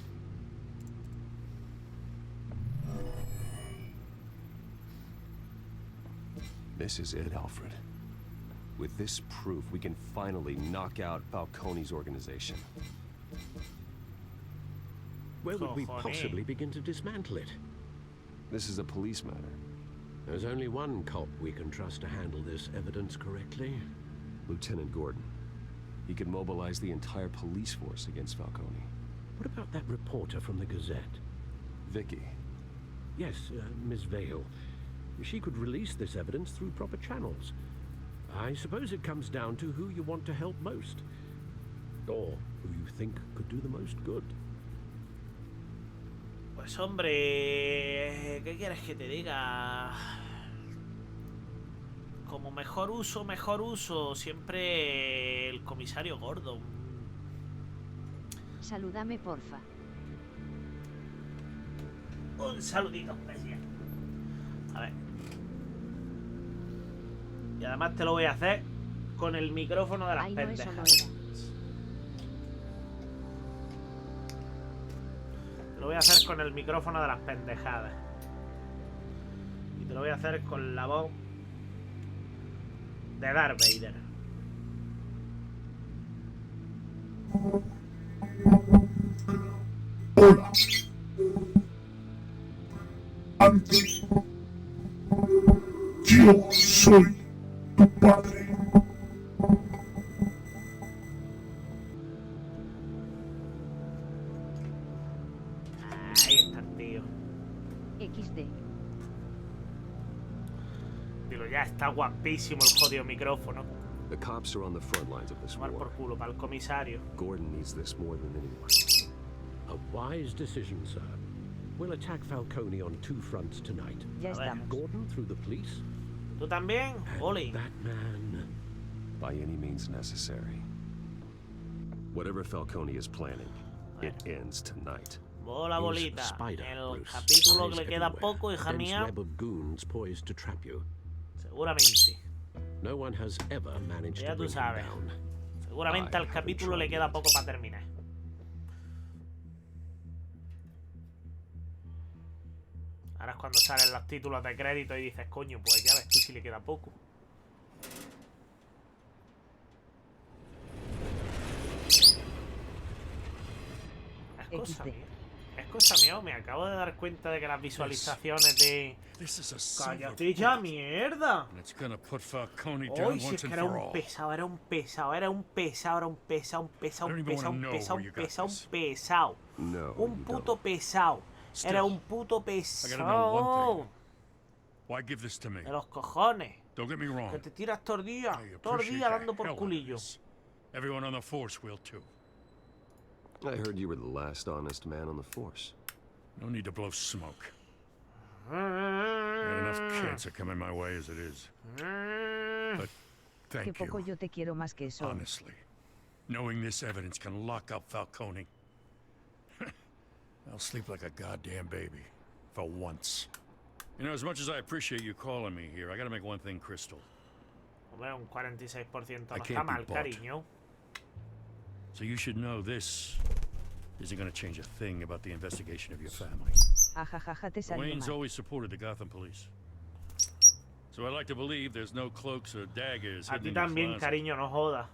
This is it, Alfred. With this proof, we can finally knock out Falcone's organization. Where would we possibly begin to dismantle it? This is a police matter. There's only one cop we can trust to handle this evidence correctly. Lieutenant Gordon. He could mobilize the entire police force against Falcone. What about that reporter from the Gazette? Vicky. Yes, Miss Vale. She could release this evidence through proper channels. I suppose it comes down to who you want to help most. Or who you think could do the most good. Pues hombre, ¿qué quieres que te diga? Como mejor uso, siempre el comisario Gordon. Salúdame, porfa. Un saludito especial. A ver. Y además te lo voy a hacer con el micrófono de las pendejas. Eso no era. Te lo voy a hacer con el micrófono de las pendejadas. Y te lo voy a hacer con la voz de Darth Vader. Hola. Antes, yo soy tu padre. Ahí está el tío. XD. Digo, ya está guapísimo el jodido micrófono. The cops are on the front lines of this war. Por culo, para el comisario. Gordon needs this more than anyone. A wise decision, sir. We'll attack Falcone on 2 fronts tonight. Ya estamos. Gordon through the police. ¿Tú también? Oli. That man. By any means necessary. Whatever Falcone is planning, it ends tonight. Bola bolita. Spider, El Bruce. capítulo que le queda Everywhere. poco, hija Dense mía. web of goons poised to trap you. Seguramente. No one has ever managed Ya to tú bring him sabes. down. Seguramente al capítulo le queda poco para terminar. Ahora es cuando salen los títulos de crédito y dices, coño, pues ya ves tú si le queda poco. Es cosa mía, me acabo de dar cuenta de que las visualizaciones de... ¡Cállate ya, mierda! Uy, si es que era un pesado, era un pesado, era un pesado, era un pesado, un pesado, un pesado, un pesado, un pesado, un pesado. Un puto pesado. Era un puto pesado. De los cojones. Que te tiras todo el día dando por culillo. Everyone on the force will too. I heard you were the last honest man on the force. No need to blow smoke. I got enough cancer coming my way as it is. But Que thank poco you, yo te quiero más que eso. honestly. Knowing this evidence can lock up Falcone. I'll sleep like a goddamn baby. For once. You know, as much as I appreciate you calling me here, I gotta make one thing crystal. Hombre, un 46% no I está can't be mal, bought. cariño. So you should know this isn't gonna change a thing about the investigation of your family. Ajajaja, te salió Wayne's mal. always supported the Gotham police. So I like to believe there's no cloaks or daggers A hidden ti in the también, closet. cariño, no jodas.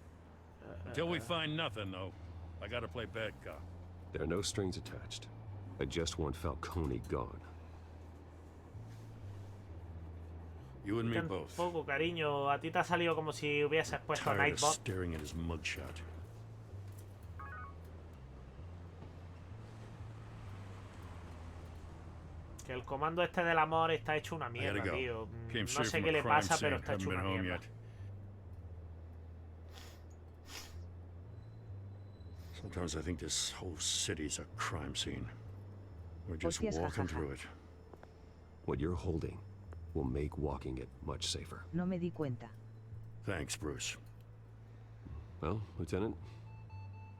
Until we find nothing, though, I gotta play bad cop. There are no strings attached. I just want Falcone gone. You and me both. Poco, cariño. A ti te ha salido como si hubieses puesto a Tired of Nightbot. staring at his mugshot. Que el comando este del amor está hecho una I mierda, gotta go. tío. Came No straight sé from qué a le crime pasa, scene. pero está Haven't hecho been una home mierda. yet. Sometimes I think this whole city's a crime scene. We're just Hostias, walking jajaja. through it. What you're holding will make walking it much safer. No me di cuenta. Thanks, Bruce. Well, Lieutenant,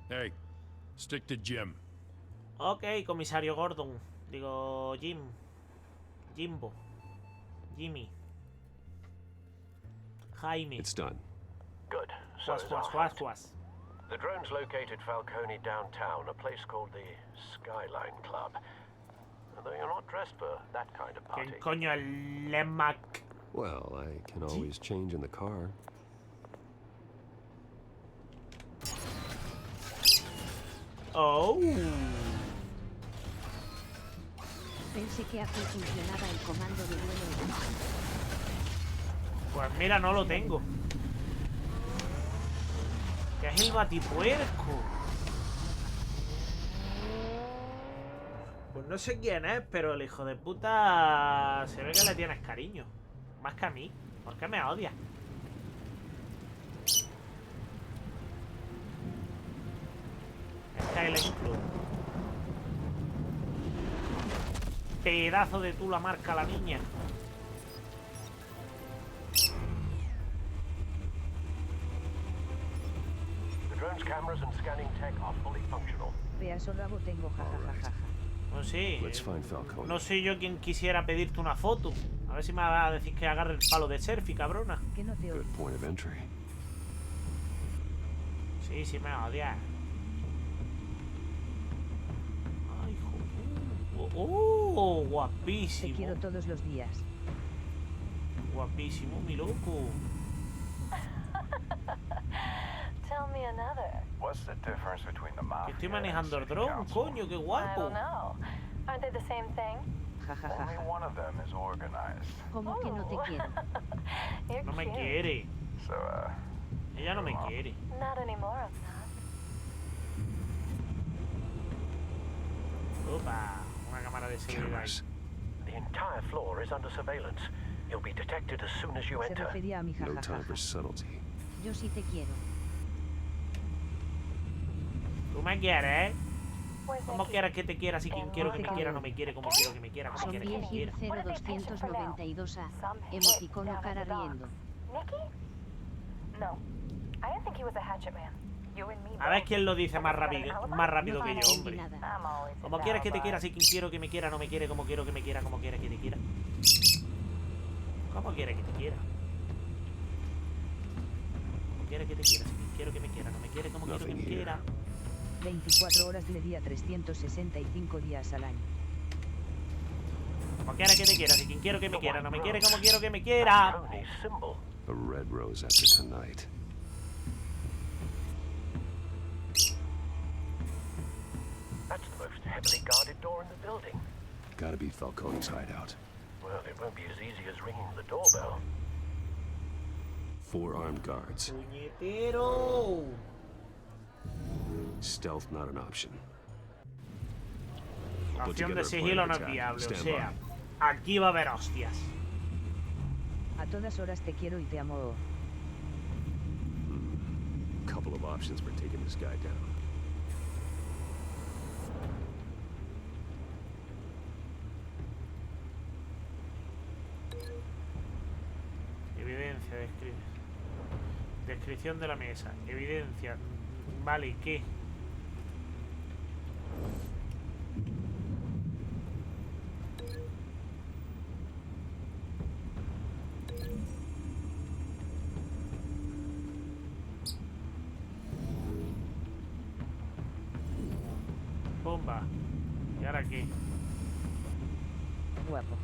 Hey, stick to Jim. Ok, comisario Gordon. Digo, Jimbo. Jimmy. Jaime. It's done. Good. Juas, juas, juas, juas. The drones located Falcone downtown, a place called the Skyline Club. Although you're not dressed for that kind of party. ¿Quién coño el Lemac? well, I can always change in the car. Oh. Pensé que aquí funcionaba el comando de duelo. Pues mira, no lo tengo. ¿Qué es el batipuerco? Pues no sé quién es, pero el hijo de puta se ve que le tienes cariño. Más que a mí. ¿Por qué me odias? Skyline Club. Pedazo de tú la marca la niña. The drone's cameras and scanning tech are fully functional. Pedazo rabo tengo, jajajaja. No sé. Let's find Falcone. No soy yo quien quisiera pedirte una foto. A ver si me va a decir que agarre el palo de selfie, cabrona. Que no te Good point of entry. Sí, sí me odias. Ay, hijo. Oh, guapísimo. Te quiero todos los días. Guapísimo, mi loco. Tell me another. What's the difference between the mafia? Que estoy manejando el dron, coño, qué I guapo. don't know. Aren't they the same thing? Only one of them is organized. ¿Cómo que no te quiero? You're No me cute. quiere. So, Ella no me quiere. Not anymore, I'm not. Opa, una cámara de seguridad. The entire floor is under surveillance. You'll be detected as soon as you Se enter. refería a mi No time jajajaja. for subtlety. Yo sí te quiero. Tú me quieres, ¿eh? ¿Cómo quieres que te quiera si quien quiero que me quiera no me quiere como quiero que me quiera? Como quiere que me quiera. 0292 a emoticono cara riendo. A ver quién lo dice más rápido que yo, hombre. ¿Cómo quieres que te quiera si quien quiero que me quiera no me quiere como quiero que me quiera? ¿Cómo quieres que te quiera? ¿Cómo quieres que te quiera? ¿Cómo quieres que te quiera si quien quiero que me quiera no me quiere como quiero que me quiera? 24 horas de día, 365 días al año. ¿Cómo quieres que te quiera si quien quiero que me quiera no me quiere como quiero que me quiera? A red rose after tonight. That's the most heavily guarded door in the building. Gotta be Falcone's hideout. Well, it won't be as easy as ringing the doorbell. 4 armed guards. ¡Puñetero! Stealth not an option. La opción de sigilo no es viable, o sea, aquí va a haber hostias. A todas horas te quiero y te amo. Couple of options for taking this guy down. Evidencia, descripción de la mesa. Evidencia. Vale, ¿y qué? Bomba. ¿Y ahora qué? Guapo.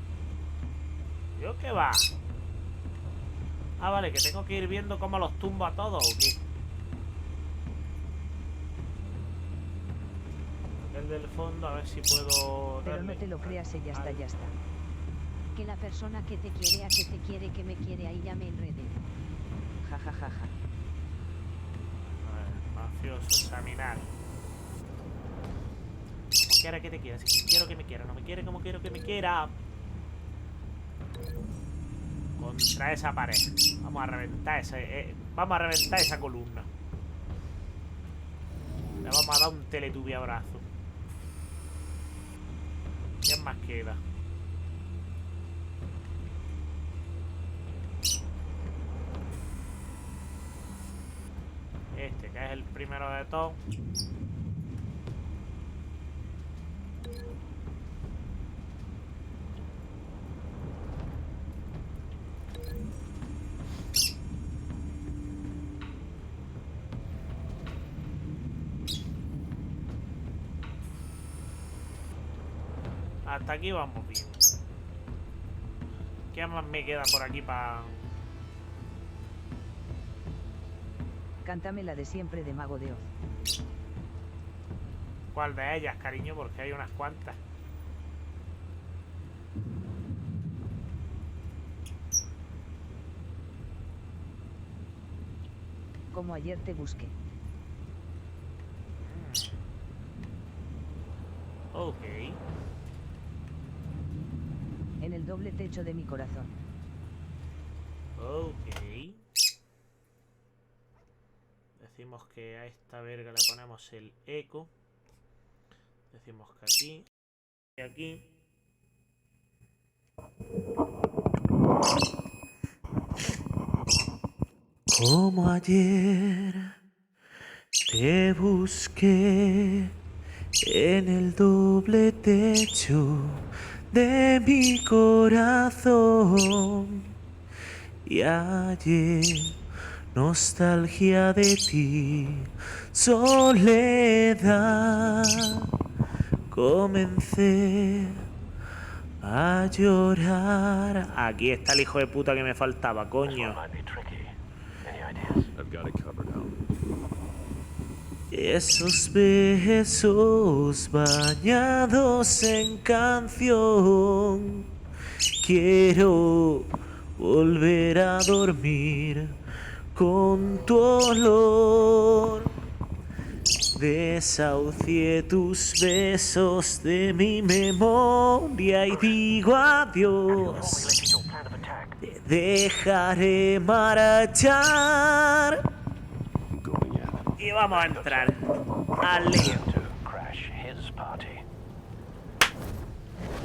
¿Yo qué va? Ah, vale, que tengo que ir viendo cómo los tumbo a todos, ¿o qué? El del fondo, a ver si puedo... Pero no te lo creas, ya está, ya está. Que la persona que te quiere a que te quiere que me quiere, ahí ya me enredé. Ja, ja, ja, ja. A ver, mafioso, examinar. Como quiera que te quiera, si quiero que me quiera, no me quiere como quiero que me quiera. Contra esa pared. Vamos a reventar esa columna. Le vamos a dar un teletubiabrazo. ¿Quién más queda? Este, que es el primero de todos. Hasta aquí vamos bien. ¿Qué más me queda por aquí para...? Cántame la de siempre de Mago de Oz. ¿Cuál de ellas, cariño? Porque hay unas cuantas. Como ayer te busqué. Ok. En el doble techo de mi corazón. Ok. Decimos que a esta verga le ponemos el eco. Decimos que aquí. Y aquí. Como ayer te busqué en el doble techo de mi corazón. Y ayer, nostalgia de ti, soledad, comencé a llorar. Aquí está el hijo de puta que me faltaba, coño. Esos besos bañados en canción. Quiero volver a dormir con tu olor. Desahucié tus besos de mi memoria y digo adiós. dejaré marchar. Y vamos a entrar al lío.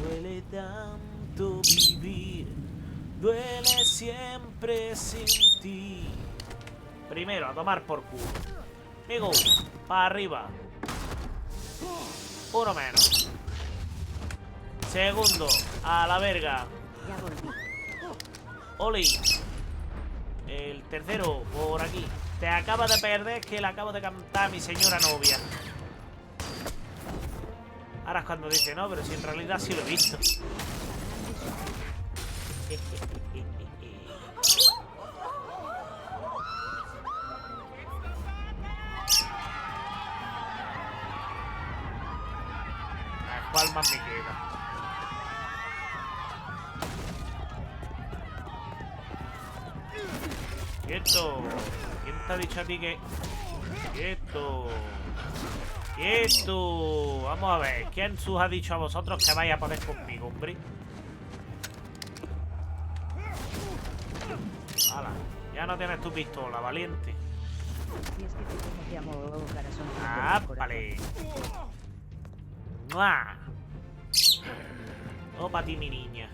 Duele tanto vivir, duele siempre sin ti. Primero, a tomar por culo. Digo, para arriba. Uno menos. Segundo, a la verga. Ya volví. Oli. El tercero, por aquí. Te acaba de perder que le acabo de cantar a mi señora novia. Ahora es cuando dice no, pero si en realidad sí lo he visto. ¿Cuál más me queda? ¡Quieto! ¿Quién te ha dicho a ti que...? ¡Quieto! ¡Quieto! Vamos a ver, ¿quién os ha dicho a vosotros que vais a poder conmigo, hombre? ¡Hala! Ya no tienes tu pistola, valiente. Si es que te amo, corazón. ¡Ah, vale! ¡Mua! Oh, para ti, mi niña.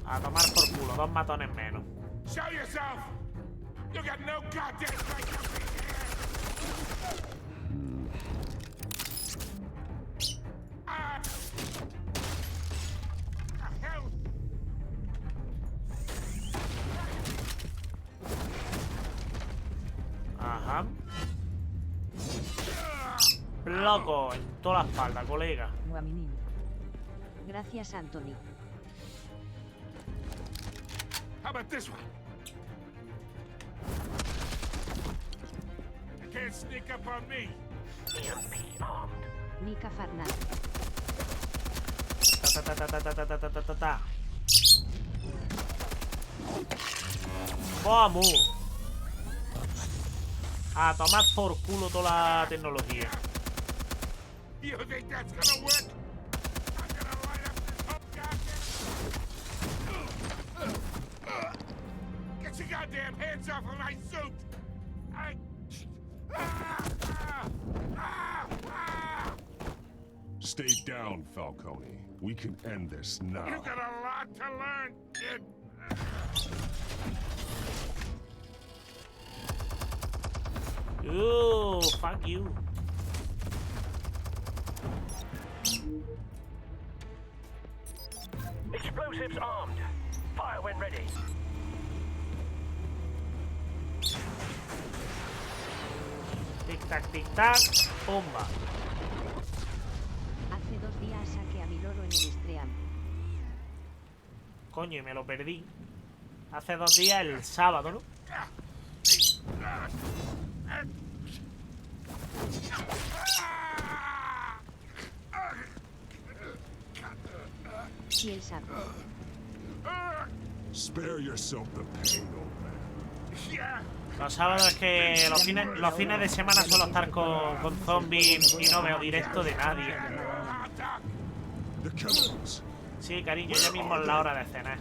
A tomar por culo, 2 matones menos. Show yourself. You got no goddamn right. Ajá. Loco, en toda la espalda, colega. Gracias, Anthony. How about this one? You can't sneak up on me. EMP armed. Nika Farnaz. Ta. Vamos. A tomar por culo toda la tecnología. You think that's gonna work? I'm gonna light up this whole goddamn... Get your goddamn hands off of my suit! Stay down, Falcone. We can end this now. You got a lot to learn, kid. Ooh, fuck you. Explosives armed. Fire when ready. Tic tac, bomba. Hace 2 días saqué a mi loro en el Stream. Coño, y me lo perdí. Hace 2 días, el sábado, ¿no? Sí, él sabe. Spare yourself the pain, old man. Los sábados es que los fines de semana suelo estar con zombies y no veo directo de nadie. Sí, cariño, ya mismo es la hora de cenar.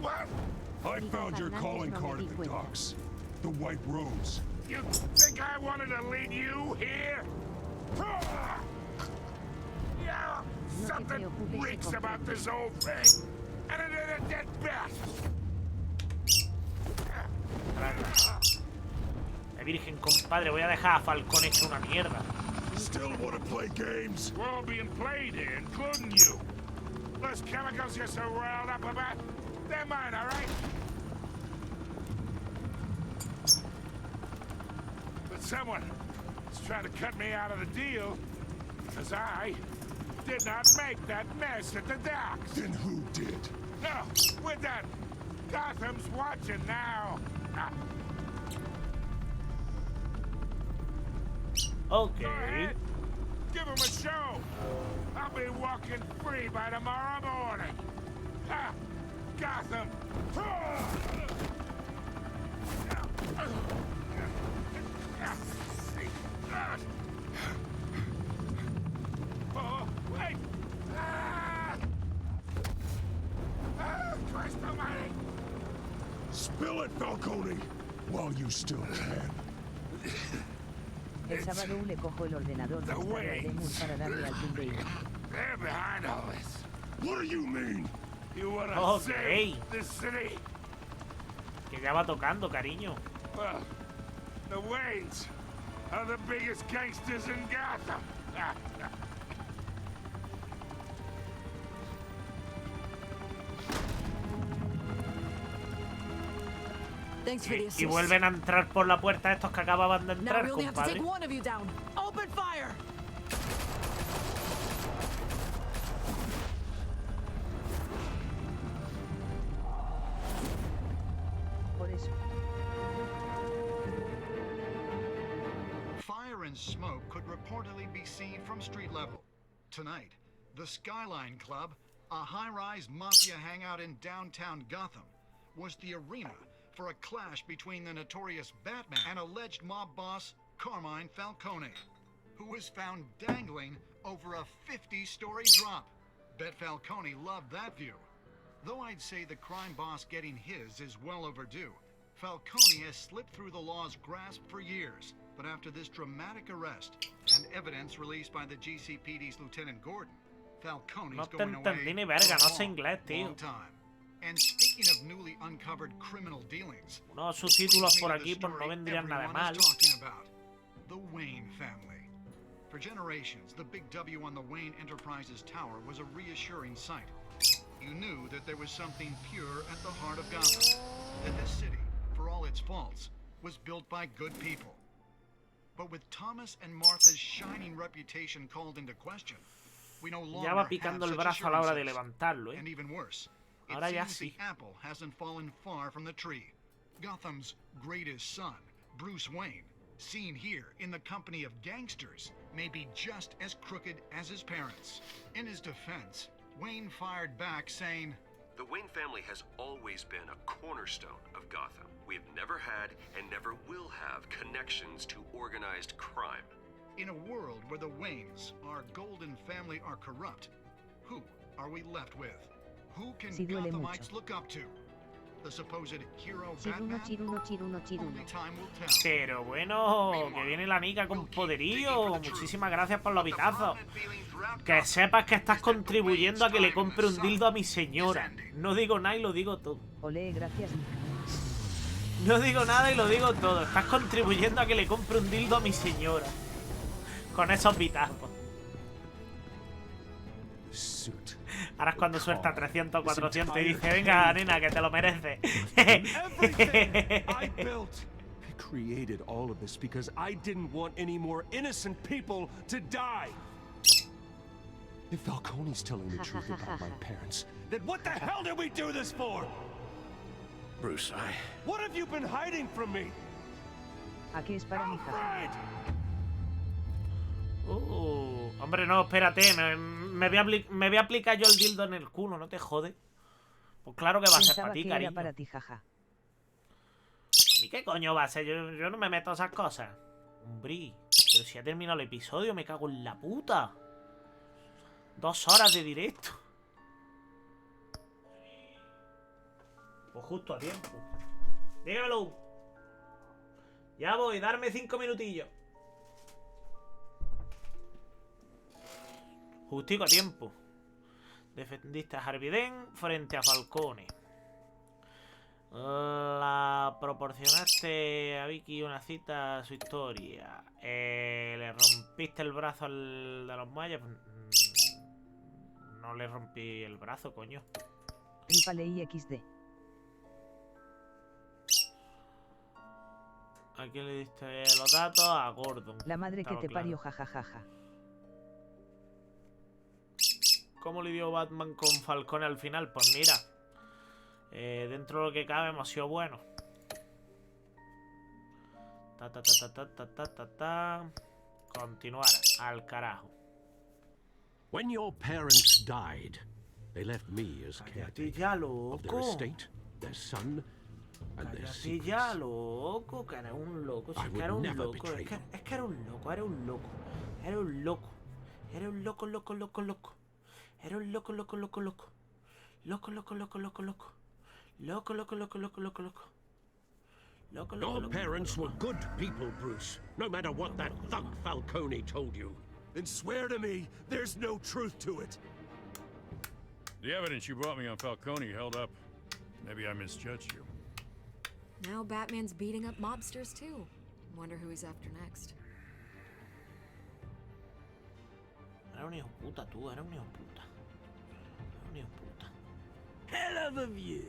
I found your calling card at the docks. The White Rose. You think I wanted to lead you here? Yeah, something reeks about this whole thing. And it ain't a dead bat. Virgen, compadre, voy a dejar a Falcón hecho una mierda. Still wanna play games? We're all being played here, including you. Those chemicals you're so riled up about, they're mine, all right? But someone is trying to cut me out of the deal because I did not make that mess at the docks. Then who did? No, we're done. Gotham's watching now. Okay. Give him a show. I'll be walking free by tomorrow morning. Ha! Gotham. Oh, wait! it, Falcone, while you still can. El sábado le cojo el ordenador de esta Lemur para darle al Tumbay. They're behind all this. What do you mean? You wanna Okay. save this city? Que ya va tocando, cariño. Well, the Waynes are the biggest gangsters in Gotham. Thanks for the assist. Y vuelven a entrar por la puerta estos que acababan de Now entrar, we only have to compadre. take one of you down. Open fire! Por eso. Fire and smoke could reportedly be seen from street level. Tonight, the Skyline Club, a high-rise mafia hangout in downtown Gotham, was the arena for a clash between the notorious Batman and alleged mob boss Carmine Falcone, who was found dangling over a 50-story drop. Bet Falcone loved that view. Though I'd say the crime boss getting his is well overdue, Falcone has slipped through the law's grasp for years. But after this dramatic arrest and evidence released by the GCPD's Lieutenant Gordon, Falcone's No te going away entendí ni for verga, a no sé long, inglés, tío. long time. And speaking of newly uncovered criminal dealings, Unos subtítulos por aquí pues no vendrían nada mal. talking about the Wayne family. For generations, the big W on the Wayne Enterprises Tower was a reassuring sight. You knew that there was something pure at the heart of Gotham, that this city, for all its faults, was built by good people. But with Thomas and Martha's shining reputation called into question, we no longer Ya va have picando el such brazo a la hora de assurances. levantarlo, And even worse, it Ahora ya seems sí. the apple hasn't fallen far from the tree. Gotham's greatest son, Bruce Wayne, seen here in the company of gangsters, may be just as crooked as his parents. In his defense, Wayne fired back saying, The Wayne family has always been a cornerstone of Gotham. We have never had and never will have connections to organized crime. in a world where the Waynes, our golden family, are corrupt, who are we left with? Who can Sí, duele Gothamites mucho. look up to? The supposed hero Chiruno, Batman? chiruno, chiruno, chiruno. Only time will tell. Pero bueno, que viene la Nica con poderío. Muchísimas gracias por los bitazos. Que sepas que estás contribuyendo a que le compre un dildo a mi señora. No digo nada y lo digo todo. Olé, gracias. No digo nada y lo digo todo. Estás contribuyendo a que le compre un dildo a mi señora. Con esos bitazos. Ahora es cuando suelta 300 o 400 y dice, venga, nena, que te lo mereces. I built. I created all of this because I didn't want any more innocent people to die. If Falcone's telling the truth about my parents, then what the hell did we do this for? Bruce, What have you been hiding from me? Aquí es para mi jaja. Hombre, no, espérate. Me voy a aplicar yo el dildo en el culo, no te jode. Pues claro que va a ser Pensaba para ti, que cariño. era para ti, jaja. ¿A mí qué coño va a ser? Yo no me meto a esas cosas. Hombre, pero si ha terminado el episodio, me cago en la puta. 2 horas de directo. Pues justo a tiempo. Dígamelo. Ya voy, darme 5 minutillos. Justico a tiempo. Defendiste a Harvey Dent frente a Falcone. La proporcionaste a Vicky una cita a su historia. Le rompiste el brazo al de los mayas. No le rompí el brazo, coño. Ripale y XD. ¿A quién le diste los datos? A Gordon. La madre que Estaba te claro. parió, jajajaja. ¿Cómo lidió Batman con Falcone al final? Pues mira, dentro de lo que cabe hemos sido buenos. Continuar al carajo. When your parents died, they left me as caretaker ya, of their loco. estate, their son, and their Cállate secrets. ya, loco, que eres un loco. Si I es que would era un never loco. betray Es que era un loco, era un loco. Era un loco. Era un loco, loco, loco, loco. Era un loco, loco, loco, loco. Loco, loco, loco, loco, loco. Loco, loco, loco, loco, loco, loco. Your parents were good people, Bruce. No matter what that thug Falcone told you. Then swear to me there's no truth to it. The evidence you brought me on Falcone held up. Maybe I misjudged you. Now Batman's beating up mobsters too. Wonder who he's after next. Era un hijo puta, tú, era un hijo puta. Era un hijo puta. Hell of a view.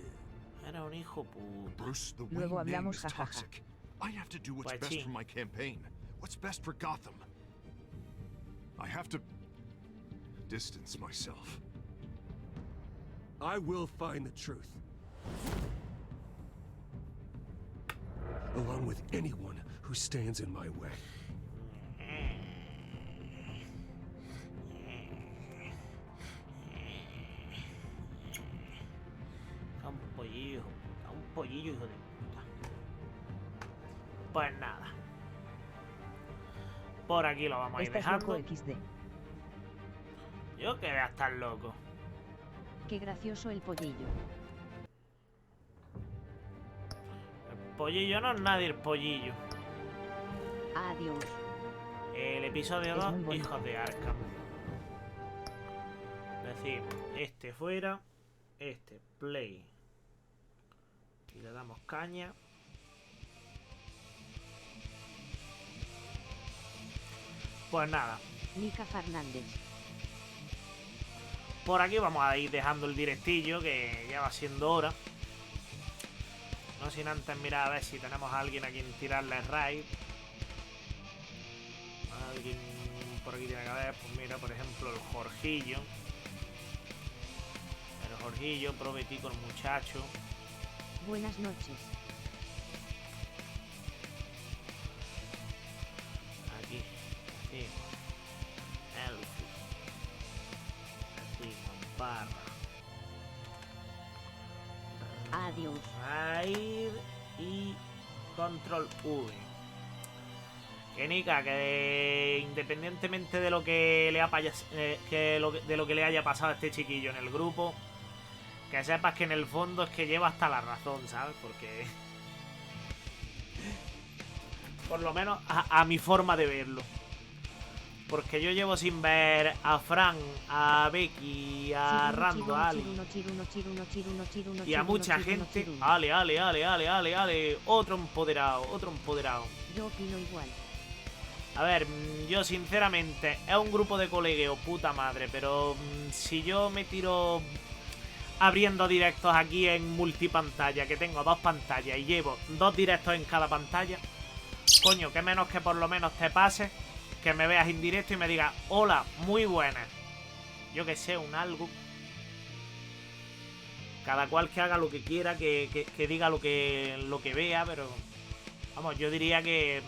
Era un hijo puta. Bruce, the Luego Wayne name hablamos, is jajaja. toxic. I have to do what's Pues best sí. for my campaign. What's best for Gotham. I have to distance myself. I will find the truth. Along with anyone who stands in my way. Un pollillo, hijo de puta. Pues nada. Por aquí lo vamos a ir Estás dejando. loco XD. Yo que voy a estar loco. Qué gracioso el pollillo. El pollillo no es nadie, el pollillo. Adiós. El episodio Es 2, muy bonito. Hijos de Arkham. Decimos, este fuera, este play. Y le damos caña. Pues nada, Nica Fernández. por aquí vamos a ir dejando el directillo, que ya va siendo hora. No sin antes mirar a ver si tenemos a alguien a quien tirarle raid. Alguien por aquí tiene que haber, pues mira, por ejemplo, el Jorgillo. El Jorgillo, prometido el muchacho. Buenas noches. Aquí, decimos Elfi, decimos barra Adiós. raid y control V. Que Nica, que independientemente de lo que le de lo que le haya pasado a este chiquillo en el grupo, que sepas que en el fondo es que lleva hasta la razón, ¿sabes? Porque por lo menos a mi forma de verlo. Porque yo llevo sin ver a Fran, a Becky, a Rando, a Ali y a mucha gente. Ale. Otro empoderado. Yo opino igual. A ver, yo sinceramente, es un grupo de colegueo, puta madre, pero si yo me tiro abriendo directos aquí en multipantalla, que tengo 2 pantallas y llevo 2 directos en cada pantalla, coño, que menos que por lo menos te pase, que me veas en directo y me digas, hola, muy buenas. Yo que sé, un algo. Cada cual que haga lo que quiera, que diga lo que vea, pero vamos, yo diría que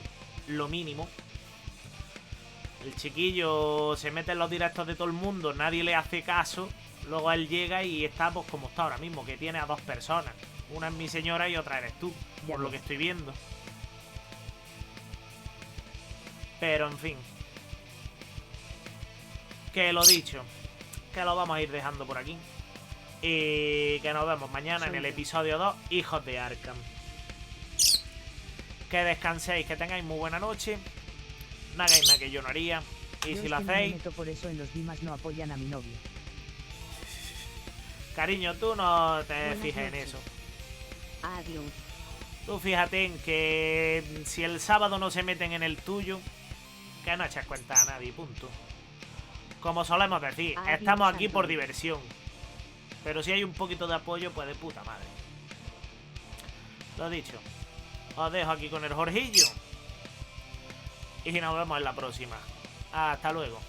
lo mínimo. El chiquillo se mete en los directos de todo el mundo, nadie le hace caso. Luego él llega y está pues como está ahora mismo, que tiene a 2 personas. Una es mi señora y otra eres tú, por lo que estoy viendo. Pero en fin. Que lo dicho, que lo vamos a ir dejando por aquí. Y que nos vemos mañana en el episodio 2, Hijos de Arkham. Que descanséis, que tengáis muy buena noche. No hagáis nada que yo no haría. Y Yo si es lo que no me hacéis, meto, por eso en los Dimas no apoyan a mi novio. cariño, tú no te Buenas fijes en noches. eso. Adiós. Tú fíjate en que si el sábado no se meten en el tuyo, que no eches cuenta a nadie, punto. Como solemos decir, Adiós, estamos aquí Antonio. por diversión. Pero si hay un poquito de apoyo, pues de puta madre. Lo dicho, os dejo aquí con el Jorgillo. Y nos vemos en la próxima. Hasta luego.